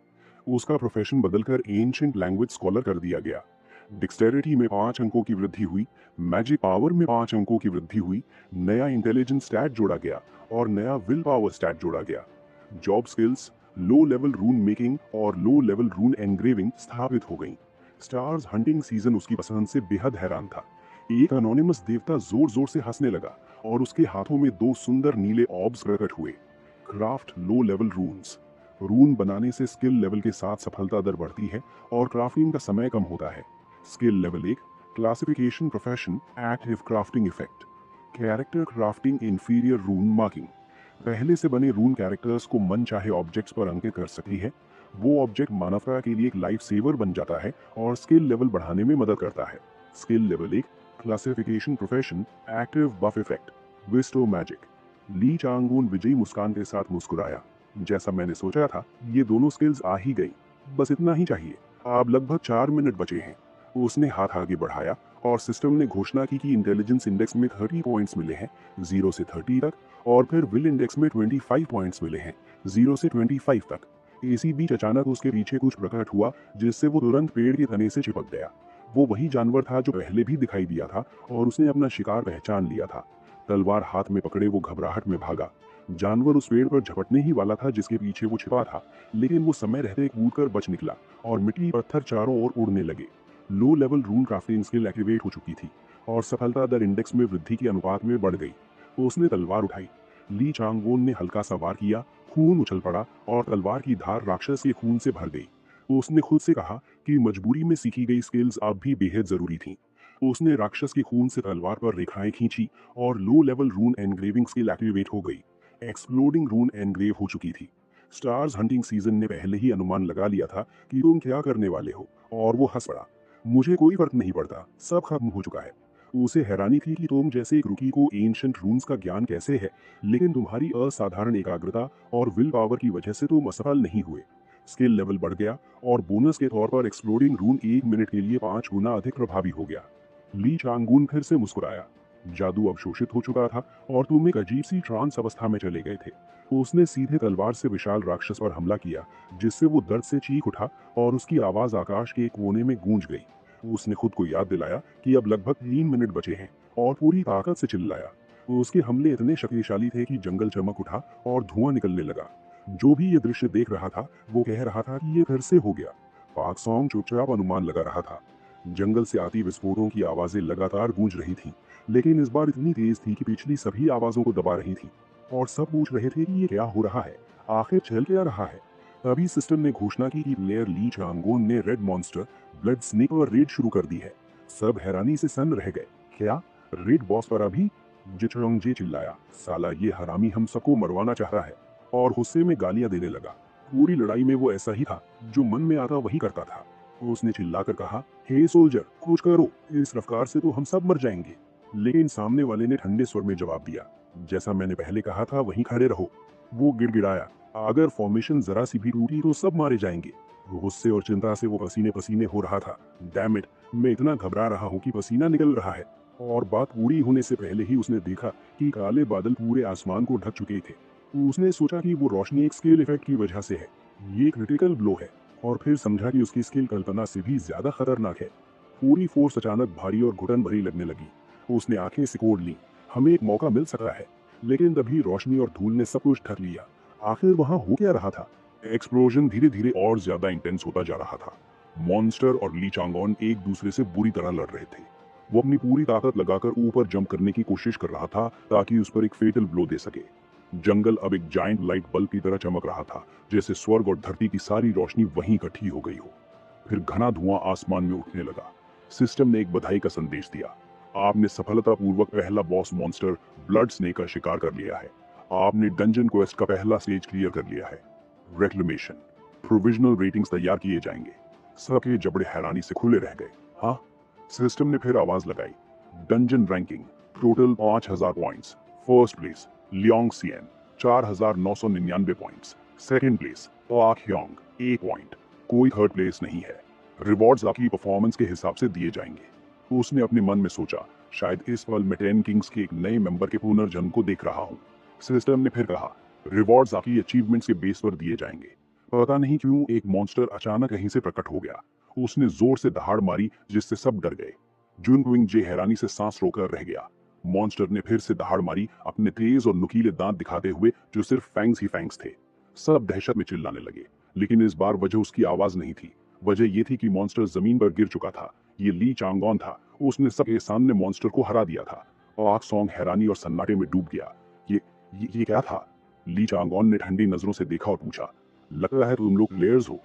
उसका प्रोफेशन बदलकर एंशिएंट लैंग्वेज स्कॉलर कर दिया गया। डिक्सटेरिटी में 5 अंकों की वृद्धि हुई, मैजिक पावर में 5 अंकों की वृद्धि हुई, नया इंटेलिजेंस स्टैट जोड़ा गया और नया विल पावर स्टैट जोड़ा गया। Job skills, low level rune making और लो लेवल रून एनग्रेविंग स्थापित हो गई। स्टार्स हंटिंग सीजन उसकी पसंद से बेहद हैरान था। एक अनोनिमस देवता जोर जोर से हंसने लगा और उसके हाथों में 2 सुंदर नीले ऑब्स प्रकट हुए। Craft low level रून्स। रून बनाने से स्किल लेवल के साथ सफलता दर बढ़ती है और क्राफ्टिंग का समय कम होता है। Skill level 1, classification profession, active crafting effect, character crafting inferior rune marking. पहले से बने रून कैरेक्टर्स को मन चाहे ऑब्जेक्ट्स पर अंकित कर सकती है। वो ऑब्जेक्ट मानवता के लिए एक लाइफ सेवर बन जाता है और स्किल लेवल बढ़ाने में मदद करता है। Skill level 1, classification profession, active buff effect, विस्टो मैजिक। ली चांगून विजयी मुस्कान के साथ मुस्कुराया। जैसा मैंने सोचा था, ये दोनों स्किल्स आ ही गई। बस इतना ही चाहिए। अब लगभग 4 मिनट बचे हैं। उसने हाथ आगे बढ़ाया और सिस्टम ने घोषणा की कि इंटेलिजेंस इंडेक्स में 30 पॉइंट्स मिले हैं, 0 से 30 तक, और फिर विल इंडेक्स में 25 पॉइंट्स मिले हैं, 0 से 25 तक। इसी बीच अचानक उसके पीछे कुछ प्रकट हुआ, जिससे वो तुरंत पेड़ के तने से चिपक गया। वो वही जानवर था जो पहले भी दिखाई दिया था और उसने अपना शिकार पहचान लिया था। तलवार हाथ में पकड़े वो घबराहट में भागा। जानवर उस पेड़ पर झपटने ही वाला था जिसके पीछे वो छिपा था, लेकिन वो समय रहते कूदकर बच निकला और मिट्टी पत्थर चारों ओर उड़ने लगे। Low level rune crafting skill activate हो चुकी थी और सफलता दर इंडेक्स में वृद्धि के अनुपात में बढ़ गई। उसने तलवार उठाई। ली चांगवोन ने हल्का सा वार किया, खून उछल पड़ा और तलवार की धार राक्षस के खून से भर गई। उसने खुद से कहा कि मजबूरी में सीखी गई स्किल्स अब भी बेहद जरूरी थी। उसने राक्षस के खून से तलवार पर रेखाएं खींची और low level rune engraving skill activate हो गई। एक्सप्लोडिंग रून एनग्रेव हो चुकी थी। स्टार्स हंटिंग सीजन ने पहले ही अनुमान लगा लिया था कि तुम क्या करने वाले हो, और वो हंस पड़ा। मुझे कोई फर्क नहीं पड़ता, सब खत्म हो चुका है। उसे हैरानी थी कि तुम जैसे एक रुकी को एंशिएंट रून्स का ज्ञान कैसे है, लेकिन तुम्हारी असाधारण एकाग्रता और विल पावर की वजह से तुम असफल नहीं हुए। स्किल लेवल बढ़ गया और बोनस के तौर पर एक्सप्लोडिंग रून 1 मिनट के लिए 5 गुना अधिक प्रभावी हो गया। ली चांगून फिर से मुस्कुराया। जादू अवशोषित हो चुका था और तुम एक अजीब सी ट्रांस अवस्था में चले गए थे। उसने सीधे तलवार से विशाल राक्षस पर हमला किया, जिससे वो दर्द से चीख उठा और उसकी आवाज आकाश के एक कोने में गूंज गई। उसने खुद को याद दिलाया कि अब लगभग 3 मिनट बचे हैं और पूरी ताकत से चिल्लाया। उसके हमले इतने शक्तिशाली थे कि जंगल चमक उठा और धुआं निकलने लगा। जो भी ये दृश्य देख रहा था, वो कह रहा था कि ये फिर से हो गया। पाक सॉन्ग चुपचाप अनुमान लगा रहा था। जंगल से आती विस्फोटों की आवाजें लगातार गूंज रही थीं, लेकिन इस बार इतनी तेज थी कि पिछली सभी आवाजों को दबा रही थी। और सब पूछ रहे थे कि ये क्या हो रहा है, आखिर चल क्या रहा है। तभी सिस्टम ने घोषणा की कि प्लेयर ली चांगोन ने रेड मॉन्स्टर ब्लड स्नेक पर रेड शुरू कर दी है। सब हैरानी से सन्न रह गए। क्या रेड बॉस पर अभी? जिचोंगजे चिल्लाया, साला ये हरामी हम सबको मरवाना चाह रहा है, और गुस्से में गालियां देने लगा। पूरी लड़ाई में वो ऐसा ही था, जो मन में आता वही करता था। उसने चिल्लाकर कहा, हे सोल्जर, कुछ करो, इस रफ्तार से तो हम सब मर जाएंगे। लेकिन सामने वाले ने ठंडे स्वर में जवाब दिया, जैसा मैंने पहले कहा था वहीं खड़े रहो। वो गिड़गिड़ाया, अगर फॉर्मेशन जरा सी भी टूटी तो सब मारे जाएंगे। गुस्से और चिंता से वो पसीने पसीने हो रहा था। डैम इट, मैं इतना घबरा रहा हूँ कि पसीना निकल रहा है। और बात पूरी होने से पहले ही उसने देखा कि काले बादल पूरे आसमान को ढक चुके थे। उसने सोचा कि वो रोशनी एक स्केल इफेक्ट की वजह से है। ये क्रिटिकल ब्लो है। और फिर समझा कि उसकी स्किल कल्पना से भी ज्यादा खतरनाक है। पूरी फोर्स अचानक भारी और घुटन भरी लगने लगी। उसने आंखें सिकोड़ ली। हमें एक मौका मिल सकता है। लेकिन तभी रोशनी और धूल ने सब कुछ ढक लिया। आखिर वहां हो क्या रहा था? एक्सप्लोजन धीरे धीरे और ज्यादा इंटेंस होता जा रहा था। मॉन्स्टर और ली चांगॉन एक दूसरे से बुरी तरह लड़ रहे थे। वो अपनी पूरी ताकत लगाकर ऊपर जंप करने की कोशिश कर रहा था ताकि उस पर एक फेटल ब्लो दे सके। जंगल अब एक जायंट लाइट बल्ब की तरह चमक रहा था, जैसे स्वर्ग और धरती की सारी रोशनी वहीं इकट्ठी हो गई हो। फिर घना धुआं आसमान में उठने लगा। सिस्टम ने एक बधाई का संदेश दिया। आपने सफलतापूर्वक पहला बॉस मॉन्स्टर ब्लड स्नेक का शिकार कर लिया है। आपने डंजन क्वेस्ट का पहला स्टेज क्लियर कर लिया है। रेक्लेमेशन, प्रोविजनल रेटिंग्स तैयार किए जाएंगे। सबके जबड़े हैरानी से खुले रह गए। हाँ, सिस्टम ने फिर आवाज लगाई। Dungeon ranking, total 5000 points. First place Liyong Sian 4999 points. Second place Pak Hyong 1 point. कोई थर्ड प्लेस नहीं है। रिवॉर्ड्स आपकी परफॉर्मेंस के हिसाब से दिए जाएंगे। उसने अपने मन में सोचा, शायद इस पल मैं 10 किंग्स के एक नए मेंबर के पुनर्जन्म को देख रहा हूँ। सिस्टम ने फिर कहा, रिवॉर्ड्स आपकी अचीवमेंट्स के बेस पर दिए जाएंगे। पता नहीं क्यों एक मॉन्स्टर अचानक कहीं से प्रकट हो गया। उसने जोर से दहाड़ मारी जिससे सब डर गए। जुनक्विंग जे हैरानी से सांस रोकर रह गया। मॉन्स्टर ने फिर से दहाड़ मारी, अपने तेज और नुकीले दांत दिखाते हुए जो सिर्फ फैंग्स ही फैंग्स थे। सब दहशत में चिल्लाने लगे, लेकिन इस बार वजह उसकी आवाज नहीं थी। वजह ये थी कि मॉन्स्टर जमीन पर गिर चुका था। ये ली चांगॉन था। उसने सबके सामने मॉन्स्टर को हरा दिया था। पाक सॉन्ग हैरानी और सन्नाटे में डूब गया। ये क्या था? ली चांगॉन ने ठंडी नजरों से देखा और पूछा, लगता है तुम लोग प्लेयर्स हो?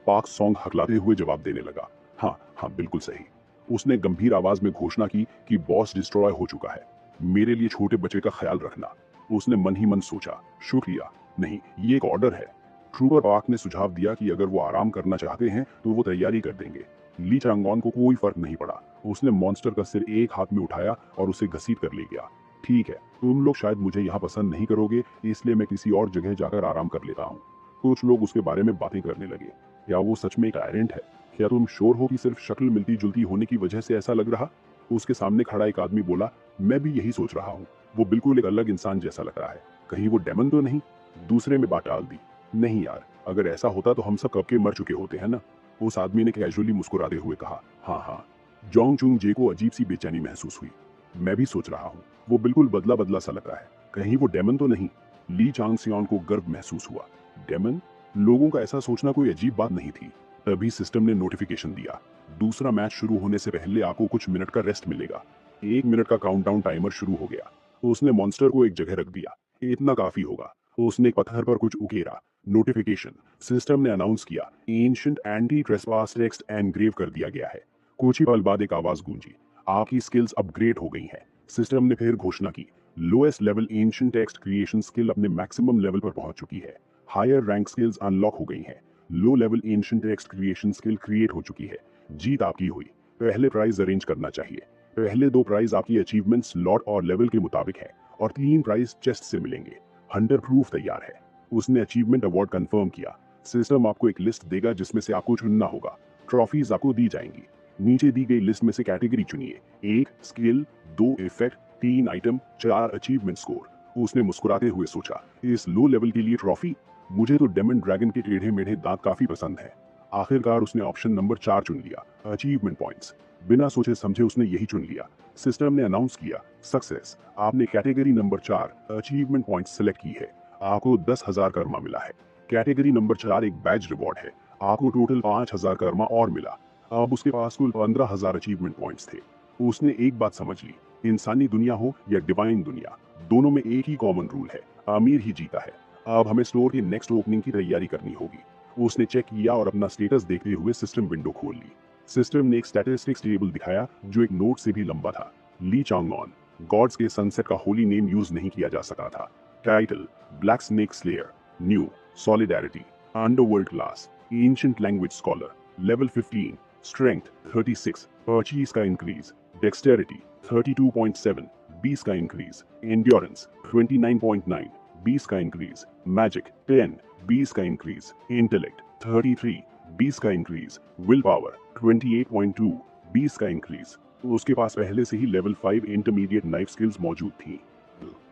पाक सॉन्ग हकलाते हुए जवाब देने लगा, हाँ हाँ बिल्कुल सही। उसने गंभीर आवाज में घोषणा की कि बॉस डिस्ट्रॉय हो चुका है। मेरे लिए छोटे बच्चे का ख्याल रखना। उसने मन ही मन सोचा, शुक्रिया नहीं, ये एक ऑर्डर है। ट्रूपर पाक ने सुझाव दिया कि अगर वो आराम करना चाहते हैं तो वो तैयारी कर देंगे। ली चांगॉन को कोई फर्क नहीं पड़ा। उसने मॉन्स्टर का सिर एक हाथ में उठाया और उसे घसीट कर ले गया। ठीक है, तुम लोग शायद मुझे यहाँ पसंद नहीं करोगे, इसलिए मैं किसी और जगह जाकर आराम कर लेता हूँ। कुछ लोग उसके बारे में बातें करने लगे। क्या वो सच में एक टायरेंट है? क्या तुम श्योर हो कि सिर्फ शक्ल मिलती जुलती होने की वजह से ऐसा लग रहा? उसके सामने खड़ा एक आदमी बोला, मैं भी यही सोच रहा हूँ। वो बिल्कुल एक अलग इंसान जैसा लग रहा है। कहीं वो डेमन तो नहीं? दूसरे में बात टाल दी, नहीं यार, अगर ऐसा होता तो हम सब कब के मर चुके होते हैं ना। उस आदमी ने कैजुअली मुस्कुराते हुए कहा, हाँ हाँ। जोंग चुंग जे को अजीब सी बेचैनी महसूस हुई। मैं भी सोच रहा हूँ, वो बिल्कुल बदला बदला सा लग रहा है। कहीं वो डेमन तो नहीं? ली चांग सियोन को गर्व महसूस हुआ। डेमन? लोगों का ऐसा सोचना कोई अजीब बात नहीं थी। तभी सिस्टम ने नोटिफिकेशन दिया, दूसरा मैच शुरू होने से पहले आपको कुछ मिनट का रेस्ट मिलेगा। 1 मिनट का काउंटडाउन टाइमर शुरू हो गया। उसने मॉन्स्टर को एक जगह रख दिया। इतना काफी होगा। उसने एक पत्थर पर कुछ उकेरा। नोटिफिकेशन, सिस्टम ने अनाउंस किया, ancient anti trespass text engrave कर दिया गया है। कुछ ही पल बाद एक आवाज गूंजी, आपकी स्किल्स अपग्रेड हो गई हैं। सिस्टम ने फिर घोषणा की, lowest level ancient text creation skill अपने मैक्सिमम लेवल पर पहुंच चुकी है। हायर रैंक स्किल्स अनलॉक हो गई हैं। Low level ancient text creation skill create हो चुकी है। जीत आपकी हुई। पहले प्राइज अरेंज करना चाहिए। पहले 2 प्राइज आपकी अचीवमेंट स्लॉट और लेवल के मुताबिक है और 3 प्राइज चेस्ट से मिलेंगे। हंटर प्रूफ तैयार है। उसने अचीवमेंट अवार्ड कंफर्म किया। सिस्टम आपको एक लिस्ट देगा जिसमें से आपको चुनना होगा। ट्रॉफीज आपको दी जाएंगी। नीचे दी गई लिस्ट में से कैटेगरी चुनिए। 1 skill, 2 effect, 3 item, 4 achievement score. उसने मुस्कुराते हुए सोचा, इस लो लेवल के लिए ट्रॉफी? मुझे तो डेमन ड्रैगन के टेढ़े मेढ़े दांत काफी पसंद है। आखिरकार उसने ऑप्शन नंबर 4 चुन लिया, अचीवमेंट पॉइंट्स। बिना सोचे समझे उसने यही चुन लिया। सिस्टम ने अनाउंस किया, सक्सेस, आपने category number 4 achievement points select की है। आपको 10,000 कर्मा मिला है। कैटेगरी नंबर 4 एक बैज रिवॉर्ड है। आपको टोटल 5,000 कर्मा और मिला। अब उसके पास कुल 15,000 अचीवमेंट पॉइंट्स थे। उसने एक बात समझ ली, इंसानी दुनिया हो या डिवाइन दुनिया, दोनों में एक ही कॉमन रूल है, अमीर ही जीता है। अब हमें स्टोर की नेक्स्ट ओपनिंग की तैयारी करनी होगी। उसने चेक किया और अपना स्टेटस देखते हुए सिस्टम विंडो खोल ली। सिस्टम ने एक स्टैटिस्टिक्स टेबल दिखाया जो एक नोट से भी लंबा था। ली चांगऑन, गॉड्स के सनसेट का होली नेम यूज नहीं किया जा सका था। Title, black snake slayer, new, solidarity, underworld class, ancient language scholar, level 15, strength 36, परचीज का इंक्रीज, डेक्सटेरिटी 32.7, 20 का इंक्रीज, एंड्योरेंस 29.9, 20 का इंक्रीज, मैजिक 10, 20 का इंक्रीज, इंटेलेक्ट 33, 20 का इंक्रीज, विल पावर 28.2, 20 का इंक्रीज। उसके पास पहले से ही लेवल 5 इंटरमीडिएट नाइफ स्किल्स मौजूद थी।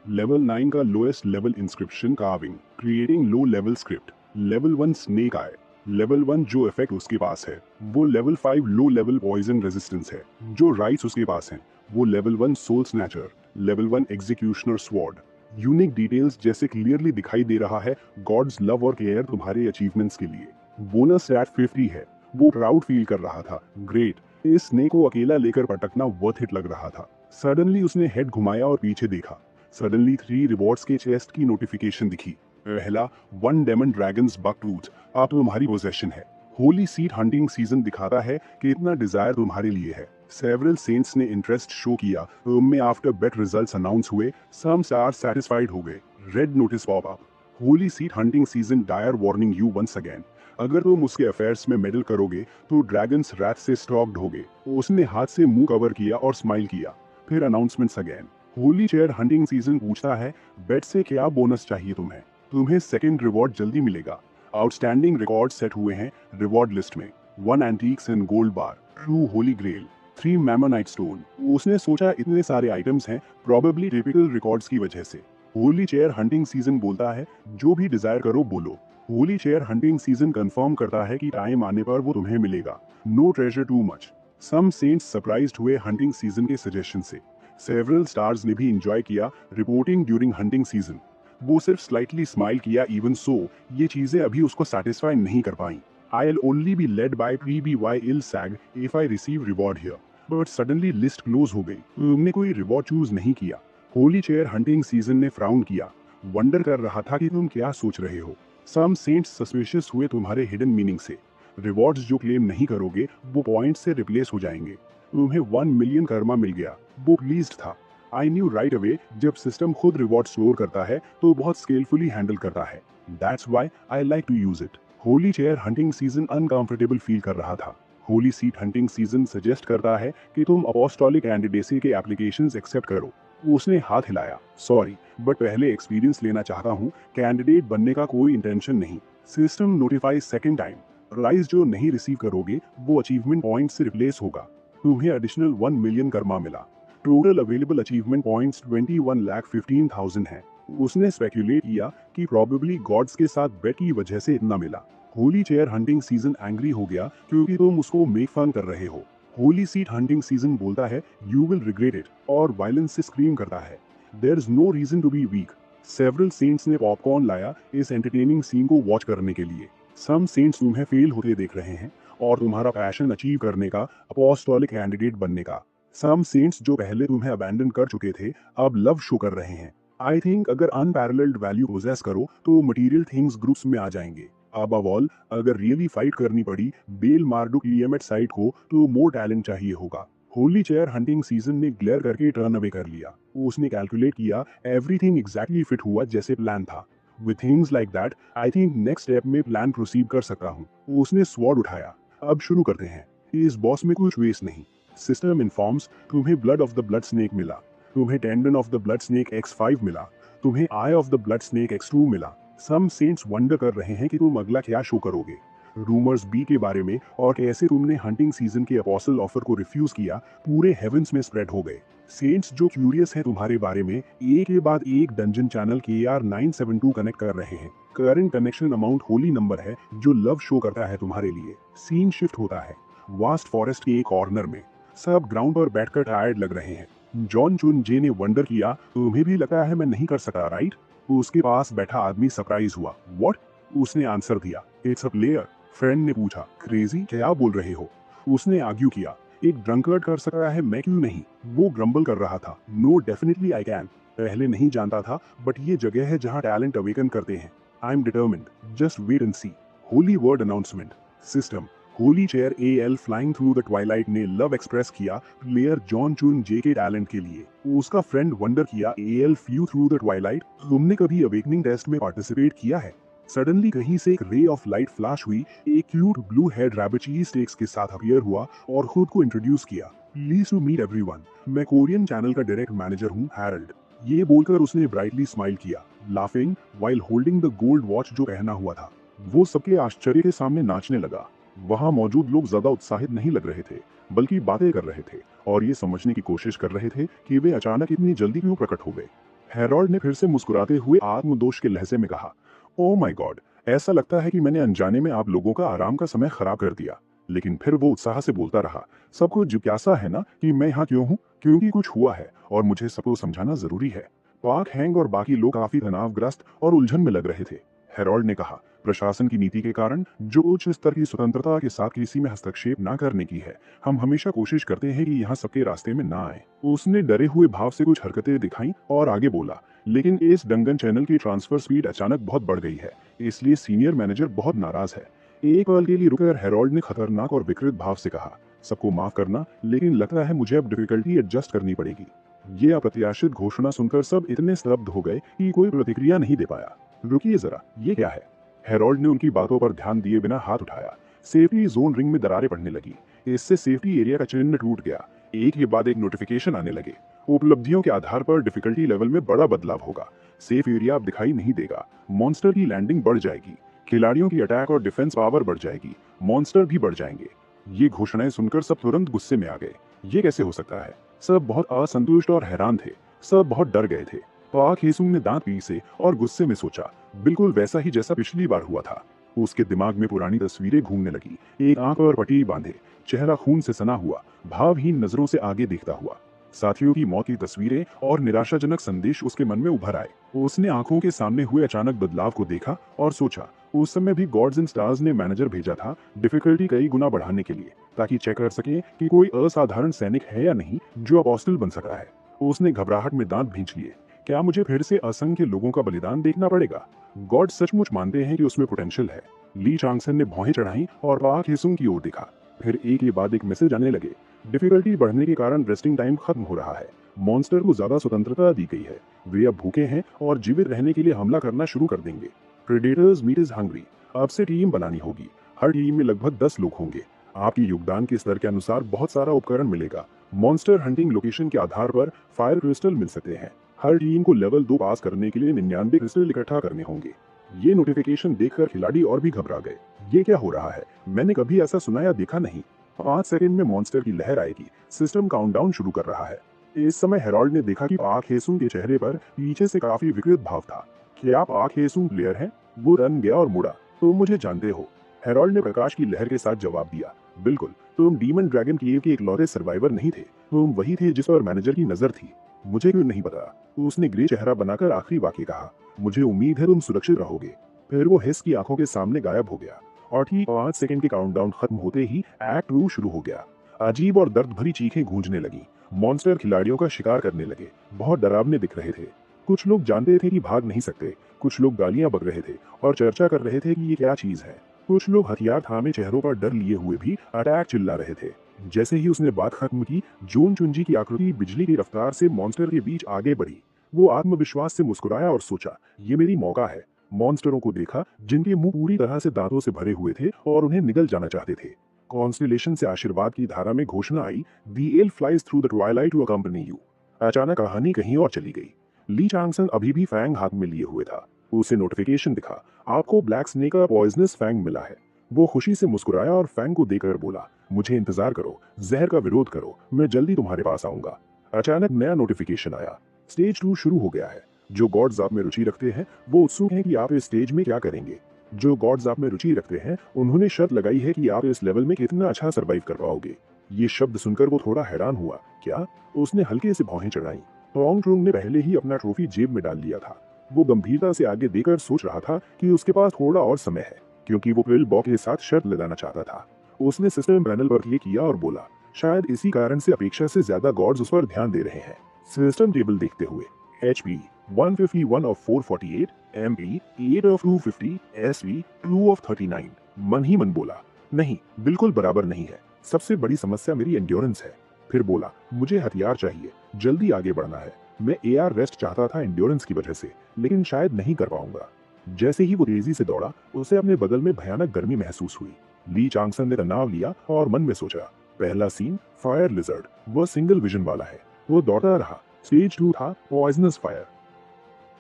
लेवल 9 का lowest level inscription carving, creating low level script, level 1 snake eye, level 1 जो इफेक्ट उसके पास है वो level 5 low level poison resistance है। जो राइट्स उसके पास हैं वो level 1 soul snatcher, level 1 executioner sword. Unique details जैसे क्लियरली दिखाई दे रहा है गॉड्स लव और केयर तुम्हारे अचीवमेंट्स के लिए। बोनस एट 50 है। वो प्राउड फील कर रहा था। ग्रेट। इस स्नेक को अकेला लेकर पटकना वर्थ हिट लग रहा था। सडनली उसने हेड घुमाया और पीछे देखा। सडनली 3 रिवॉर्ड्स के चेस्ट की नोटिफिकेशन दिखी। पहला 1 डेमन ड्रैगन्स बकटूथ अब तुम्हारी पोजेशन है। होली सीट हंटिंग सीजन दिखाता है कि इतना डिजायर तुम्हारे लिए है। सेवरल सेंट्स ने इंटरेस्ट शो किया में आफ्टर बेट रिजल्ट्स अनाउंस हुए सम स्टार सेटिस्फाइड हो गए। Red notice pop up. Holy seat hunting season dire warning you once again. अगर तुम उसके अफेयर्स में मेडल करोगे तो ड्रैगन्स रैथ से स्टॉक्ड होगे। उसने हाथ से मुंह कवर किया और स्माइल किया। फिर announcements again. Holi chair hunting season पूछता है बेट से क्या बोनस चाहिए तुम्हें। तुम्हें सेकंड रिवॉर्ड जल्दी मिलेगा। आउटस्टैंडिंग रिकॉर्ड सेट हुए हैं रिवॉर्ड लिस्ट में। 1 antiques in gold bar, true holy grail, 3 mammonite stone. उसने सोचा इतने सारे आइटम्स हैं प्रोबेबली टिपिकल रिकॉर्ड्स की वजह से। होली चेयर हंटिंग सीजन बोलता है जो भी डिजायर करो बोलो। Holy chair hunting season confirm करता है कि टाइम आने पर वो तुम्हें मिलेगा। No treasure too much. Some saints surprised हुए हंटिंग सीजन के सजेशन से। सेवरल स्टार्स ने भी एंजॉय किया रिपोर्टिंग ड्यूरिंग हंटिंग सीजन। वो सिर्फ स्लाइटली स्माइल किया। इवन सो ये चीजें अभी उसको सेटिस्फाई नहीं कर पाई। I'll only be led by PBY ILSAG if I receive reward here. But suddenly list close हो गई। तुमने कोई रिवॉर्ड चूज नहीं किया। होली चेयर हंटिंग सीजन ने फ्राउन किया। वंडर कर रहा था कि तुम क्या सोच रहे हो। सम सेंट्स सस्पिशियस हुए तुम्हारे हिडन मीनिंग से। रिवॉर्ड्स जो क्लेम नहीं करोगे वो पॉइंट से रिप्लेस हो जाएंगे। तुम्हें 1 मिलियन कर्मा मिल गया। वो प्लीज्ड था। आई न्यू राइट अवे जब सिस्टम खुद रिवॉर्ड स्टोर करता है तो बहुत स्केलफुली हैंडल करता है। That's why I like to use it. Holy chair hunting season uncomfortable feel कर रहा था। Holy seat hunting season suggest करता है कि तुम अपोस्टोलिक कैंडिडेसी के एप्लीकेशंस एक्सेप्ट करो। उसने हाथ हिलाया। सॉरी बट पहले एक्सपीरियंस लेना चाहता हूँ। कैंडिडेट बनने का कोई इंटेंशन नहीं। System notifies second time. Prize जो नहीं रिसीव करोगे वो अचीवमेंट पॉइंट से रिप्लेस होगा। तुम्हें एडिशनल 1 मिलियन कर्मा मिला। टोटल अवेलेबल अचीवमेंट पॉइंट्स 21,15,000 हैं। उसने स्पेक्यूलेट किया कि प्रोबेबली गॉड्स के साथ बेट की वजह से इतना मिला। Holi chair hunting season angry हो गया क्योंकि तुम उसको मेक फन कर रहे हो। होली सीट हंटिंग सीजन बोलता है यू विल रिग्रेट इट और वायलेंस से स्क्रीम करता है there is no reason to be weak. Several saints ने पॉपकॉर्न लाया इस एंटरटेनिंग सीन को वॉच करने के लिए। सम सेंट्स तुम्हें फेल होते देख रहे हैं और तुम्हारा पैशन अचीव करने का, अपोस्टोलिक कैंडिडेट बनने का। सम सेंट्स जो पहले तुम्हें अबैंडन कर चुके थे अब लव शो कर रहे हैं। आई थिंक अगर अनपैरेलल्ड वैल्यू पोजेस करो तो मटेरियल थिंग्स ग्रुप्स में आ जाएंगे। अबव ऑल अगर रियली फाइट करनी पड़ी बेल मार्डुक ईएमएट साइट को तो मोर टैलेंट चाहिए होगा। होली चेयर हंटिंग सीजन ने ग्लेयर करके टर्न अवे कर लिया। उसने कैलकुलेट किया एवरीथिंग एग्जैक्टली फिट हुआ जैसे प्लान था। With things like that I think next step में प्लान प्रोसीड कर सकता हूँ। उसने स्वॉर्ड उठाया। अब शुरू करते हैं। इस बॉस में कुछ वेस्ट नहीं। सिस्टम इन्फॉर्म्स तुम्हें blood of the blood snake मिला। तुम्हें tendon of the blood snake X5 मिला। तुम्हें eye of the blood snake X2 मिला। सम सेंट्स वंडर कर रहे हैं कि तुम अगला क्या शो करोगे। रूमर्स बी के बारे में और कैसे तुमने हंटिंग सीजन के अपोस्टल ऑफर को रिफ्यूज किया पूरे हेवंस में स्प्रेड हो गए। सेंट्स जो क्यूरियस हैं तुम्हारे बारे में एक के बाद एक डंजन चैनल KR972 कनेक्ट कर रहे हैं। Current connection amount Holi number है जो लव शो करता है तुम्हारे लिए। सीन शिफ्ट होता है वास्ट फॉरेस्ट के एक कॉर्नर में। सब ग्राउंड पर बैठकर टायर्ड लग रहे हैं। जॉन चुन जे ने वंडर किया तुम्हें भी लगता है मैं नहीं कर सका राइट। उसके पास बैठा आदमी सरप्राइज हुआ। व्हाट? उसने आंसर दिया इट्स अ प्लेयर। फ्रेंड ने पूछा क्रेजी क्या बोल रहे हो। उसने आर्ग्यू किया एक ड्रंकर्ड कर सकता है मैं क्यों नहीं। वो ग्रम्बल कर रहा था नो डेफिनेटली आई कैन। पहले नहीं जानता था बट ये जगह है जहाँ टैलेंट अवेकन करते हैं। I am determined just wait and see. Holy word announcement system. Holy chair AL flying through the twilight ने लव एक्सप्रेस किया प्लेयर जॉन चुन जे के टैलेंट के लिए। उसका फ्रेंड वंडर किया AL few through the twilight तुमने कभी अवेकनिंग टेस्ट में पार्टिसिपेट किया है। सडनली कहीं से एक रे ऑफ लाइट फ्लैश हुई। एक cute blue head rabbit cheese steaks के साथ अपीयर हुआ और खुद को इंट्रोड्यूस किया। Please to meet everyone. मैं कोरियन चैनल का डायरेक्ट मैनेजर हूँ हैरल्ड। ये बोलकर उसने ब्राइटली स्माइल किया laughing while holding the gold watch जो पहना हुआ था। वो सबके आश्चर्य के सामने नाचने लगा। वहां मौजूद लोग ज्यादा उत्साहित नहीं लग रहे थे बल्कि बातें कर रहे थे और ये समझने की कोशिश कर रहे थे कि वे अचानक इतनी जल्दी क्यों प्रकट हो गए। हेरोल्ड ने फिर से मुस्कुराते हुए आत्मदोष के लहजे में कहा ओह माय गॉड ऐसा लगता है कि मैंने अनजाने में आप लोगों का आराम का समय खराब कर दिया। लेकिन फिर वो उत्साह से बोलता रहा, सबको जिज्ञासा है ना कि मैं यहाँ क्यों हूँ, क्योंकि कुछ हुआ है और मुझे सबको समझाना जरूरी है। पार्क हैंग और बाकी लोग काफी तनावग्रस्त और उलझन में लग रहे थे। हेरोल्ड ने कहा, प्रशासन की नीति के कारण जो उच्च स्तर की स्वतंत्रता के साथ किसी में हस्तक्षेप ना करने की है, हम हमेशा कोशिश करते हैं कि यहाँ सबके रास्ते में ना आए। उसने डरे हुए भाव से कुछ हरकतें दिखाई और आगे बोला, लेकिन इस डंगन चैनल की ट्रांसफर स्पीड अचानक बहुत बढ़ गई है, इसलिए सीनियर मैनेजर बहुत नाराज है। एक पल के लिए रुककर हेरोल्ड ने खतरनाक और विकृत भाव से कहा, सबको माफ करना, लेकिन लगता है मुझे अब डिफिकल्टी एडजस्ट करनी पड़ेगी। ये अप्रत्याशित घोषणा सुनकर सब इतने स्तब्ध हो गए कि कोई प्रतिक्रिया नहीं दे पाया। रुकिए जरा, ये क्या है? हेरोल्ड ने उनकी बातों पर ध्यान दिए बिना हाथ उठाया। सेफ्टी जोन रिंग में दरारें पड़ने लगी। इससे सेफ्टी एरिया का चिन्ह टूट गया। एक के बाद एक नोटिफिकेशन आने लगे। उपलब्धियों के आधार पर डिफिकल्टी लेवल में बड़ा बदलाव होगा। सेफ एरिया अब दिखाई नहीं देगा। मॉन्स्टर की लैंडिंग बढ़ जाएगी। खिलाड़ियों की अटैक और डिफेंस पावर बढ़ जाएगी। मॉन्स्टर भी बढ़ जाएंगे। ये घोषणाएं सुनकर सब तुरंत गुस्से में आ गए। ये कैसे हो सकता है? सब बहुत असंतुष्ट और हैरान थे। सब बहुत डर गए थे। पाक हेसुंग ने दांत पीसे और गुस्से में सोचा, बिल्कुल वैसा ही जैसा पिछली बार हुआ था। उसके दिमाग में पुरानी तस्वीरें घूमने लगी। एक आंख पर पट्टी बांधे, चेहरा खून से सना हुआ, भावहीन नजरों से आगे देखता हुआ। साथियों की मौत की तस्वीरें और निराशाजनक संदेश उसके मन में उभर आए। उसने आंखों के सामने हुए अचानक बदलाव को देखा और सोचा, उस समय भी गॉड्स एंड स्टार्स ने मैनेजर भेजा था डिफिकल्टी कई गुना बढ़ाने के लिए, ताकि चेक कर सके कि कोई असाधारण सैनिक है या नहीं जो अपोस्टल बन सकता है। उसने घबराहट में दांत भींच लिए। क्या मुझे फिर से असंख्य लोगों का बलिदान देखना पड़ेगा? गॉड सचमुच मानते हैं कि उसमें पोटेंशियल है। ली चांगसन ने भौहें चढ़ाई और पाक हेसुंग की ओर देखा। फिर एक के बाद एक मैसेज आने लगे। डिफिकल्टी बढ़ने के कारण रेस्टिंग टाइम खत्म हो रहा है। मॉन्स्टर को ज्यादा स्वतंत्रता दी गई है। वे अब भूखे हैं और जीवित रहने के लिए हमला करना शुरू कर देंगे। Predators meat is hungry. अब से टीम बनानी होगी। हर टीम में लगभग 10 लोग होंगे। आपकी योगदान के स्तर के अनुसार बहुत सारा उपकरण मिलेगा। मॉन्स्टर हंटिंग लोकेशन के आधार पर फायर क्रिस्टल मिल सकते हैं। हर टीम को लेवल 2 पास करने के लिए 99 क्रिस्टल इकट्ठा करने होंगे। ये नोटिफिकेशन देखकर खिलाड़ी और भी घबरा गए। ये क्या हो रहा है? मैंने कभी ऐसा सुना या देखा नहीं। 5 सेकंड में मॉन्स्टर की लहर आएगी। सिस्टम काउंटडाउन शुरू कर रहा है। इस समय हेरोल्ड ने देखा कि पाक हेसुंग के चेहरे पर पीछे से काफी विकृत भाव था। क्या पाक हेसुंग प्लेयर है? वो रन गया और मुड़ा। तुम मुझे जानते हो? हेरोल्ड ने प्रकाश की लहर के साथ जवाब दिया, बिल्कुल। तुम डीमन ड्रैगन केव के इकलौते सर्वाइवर नहीं थे। तुम वही थे जिस पर मैनेजर की नजर थी। मुझे क्यों नहीं पता? उसने ग्रे चेहरा बनाकर आखिरी वाक्य कहा। मुझे उम्मीद है तुम सुरक्षित रहोगे। फिर वो हिस की आंखों के सामने गायब हो गया और ठीक 5 सेकंड के काउंटडाउन खत्म होते ही एक्ट 2 शुरू हो गया। अजीब और दर्द भरी चीखें गूंजने लगी। मॉन्स्टर खिलाड़ियों का शिकार करने लगे। बहुत डरावने दिख रहे थे। कुछ लोग जानते थे कि भाग नहीं सकते। कुछ लोग गालियां बक रहे थे और चर्चा कर रहे थे कि ये क्या चीज है। कुछ लोग हथियार थामे चेहरों पर डर लिए हुए भी अटैक चिल्ला रहे थे। जैसे ही उसने बात खत्म की, जून चुंजी की आकृति बिजली की रफ्तार से मॉन्स्टर के बीच आगे बढ़ी। वो आत्मविश्वास से मुस्कुराया और सोचा, ये मेरी मौका है। मॉन्स्टरों को देखा जिनके मुंह पूरी तरह से दांतों से भरे हुए थे और उन्हें निगल जाना चाहते थे। कॉन्स्टिलेशन से आशीर्वाद की धारा में घोषणा आई, the L flies through the twilight to accompany you. अचानक कहानी कहीं और चली गई। ली चांगसन अभी भी फैंग हाथ में लिए हुए था। उसे नोटिफिकेशन दिखा, आपको ब्लैक स्नेक का पॉइजनस फैंग मिला है। वो खुशी से मुस्कुराया और फैंग को देकर बोला, मुझे इंतजार करो, जहर का विरोध करो, मैं जल्दी तुम्हारे पास आऊंगा। अचानक नया नोटिफिकेशन आया, स्टेज 2 शुरू हो गया है। जो गॉड्स आप में रुचि रखते हैं वो उत्सुक हैं कि आप इस स्टेज में क्या करेंगे। जो गॉड्स आप में रुचि रखते हैं उन्होंने शर्त लगाई है कि आप इस लेवल में कितना अच्छा सरवाइव कर पाओगे। ये शब्द सुनकर वो थोड़ा हैरान हुआ। क्या? उसने हल्के से भौहें चढ़ाई। टोंग ट्रुंग ने पहले ही अपना ट्रॉफी जेब में डाल लिया था। वो गंभीरता से आगे देखकर सोच रहा था कि उसके पास थोड़ा और समय है, क्योंकि वो पिल बॉक के साथ शर्त लगाना चाहता था। उसने सिस्टम पैनल पर क्लिक किया और बोला, शायद इसी कारण से अपेक्षा से ज्यादा गॉड्स उस पर ध्यान दे रहे हैं। सिस्टम टेबल देखते हुए HP 151 of 448, MP 8 of 250, SV 2 of 39। मन ही मन बोला, नहीं, बिल्कुल बराबर नहीं है। सबसे बड़ी समस्या मेरी एंड्योरेंस है। फिर बोला, मुझे हथियार चाहिए, जल्दी आगे बढ़ना है। मैं AR रेस्ट चाहता था एंड्योरेंस की वजह से, लेकिन शायद नहीं कर पाऊंगा। जैसे ही वो तेजी से दौड़ा, उसे अपने बगल में भयानक गर्मी महसूस हुई। ली चांगसन ने तनाव लिया और मन में सोचा, पहला सीन फायर लिजर्ड, वो सिंगल विजन वाला है। वो दौड़ता रहा। स्टेज 2 था पॉइजनस फायर।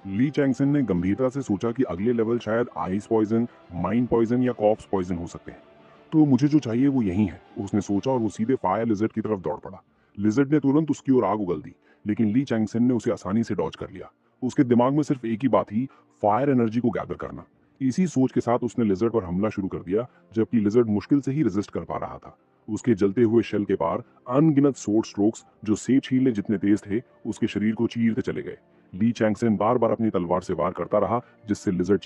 ली चैंगसन ने गंभीरता से सोचा कि अगले लेवल शायद आइस पॉइजन, माइंड पॉइजन या कॉप्स पॉइजन हो सकते हैं। तो मुझे जो चाहिए वो यही है, उसने सोचा और वो सीधे फायर लिजर्ड की तरफ दौड़ पड़ा। लिजर्ड ने तुरंत उसकी ओर आग उगल दी, लेकिन ली चैंगसन ने उसे आसानी से डॉज कर लिया। उसके दिमाग में सिर्फ एक ही बात थी, फायर एनर्जी को गैदर करना। इसी सोच के साथ उसने लिजर्ड पर हमला शुरू कर दिया, जबकि लिजर्ड मुश्किल से ही रेजिस्ट कर पा रहा था। उसके जलते हुए शेल के पार अनगिनत सोर्ड स्ट्रोक्स जो सेब छीलने जितने तेज थे, उसके शरीर को चीरते चले गए। ली चैंगसेन बार बार अपनी तलवार से वार करता रहा, जिससे लिजर्ड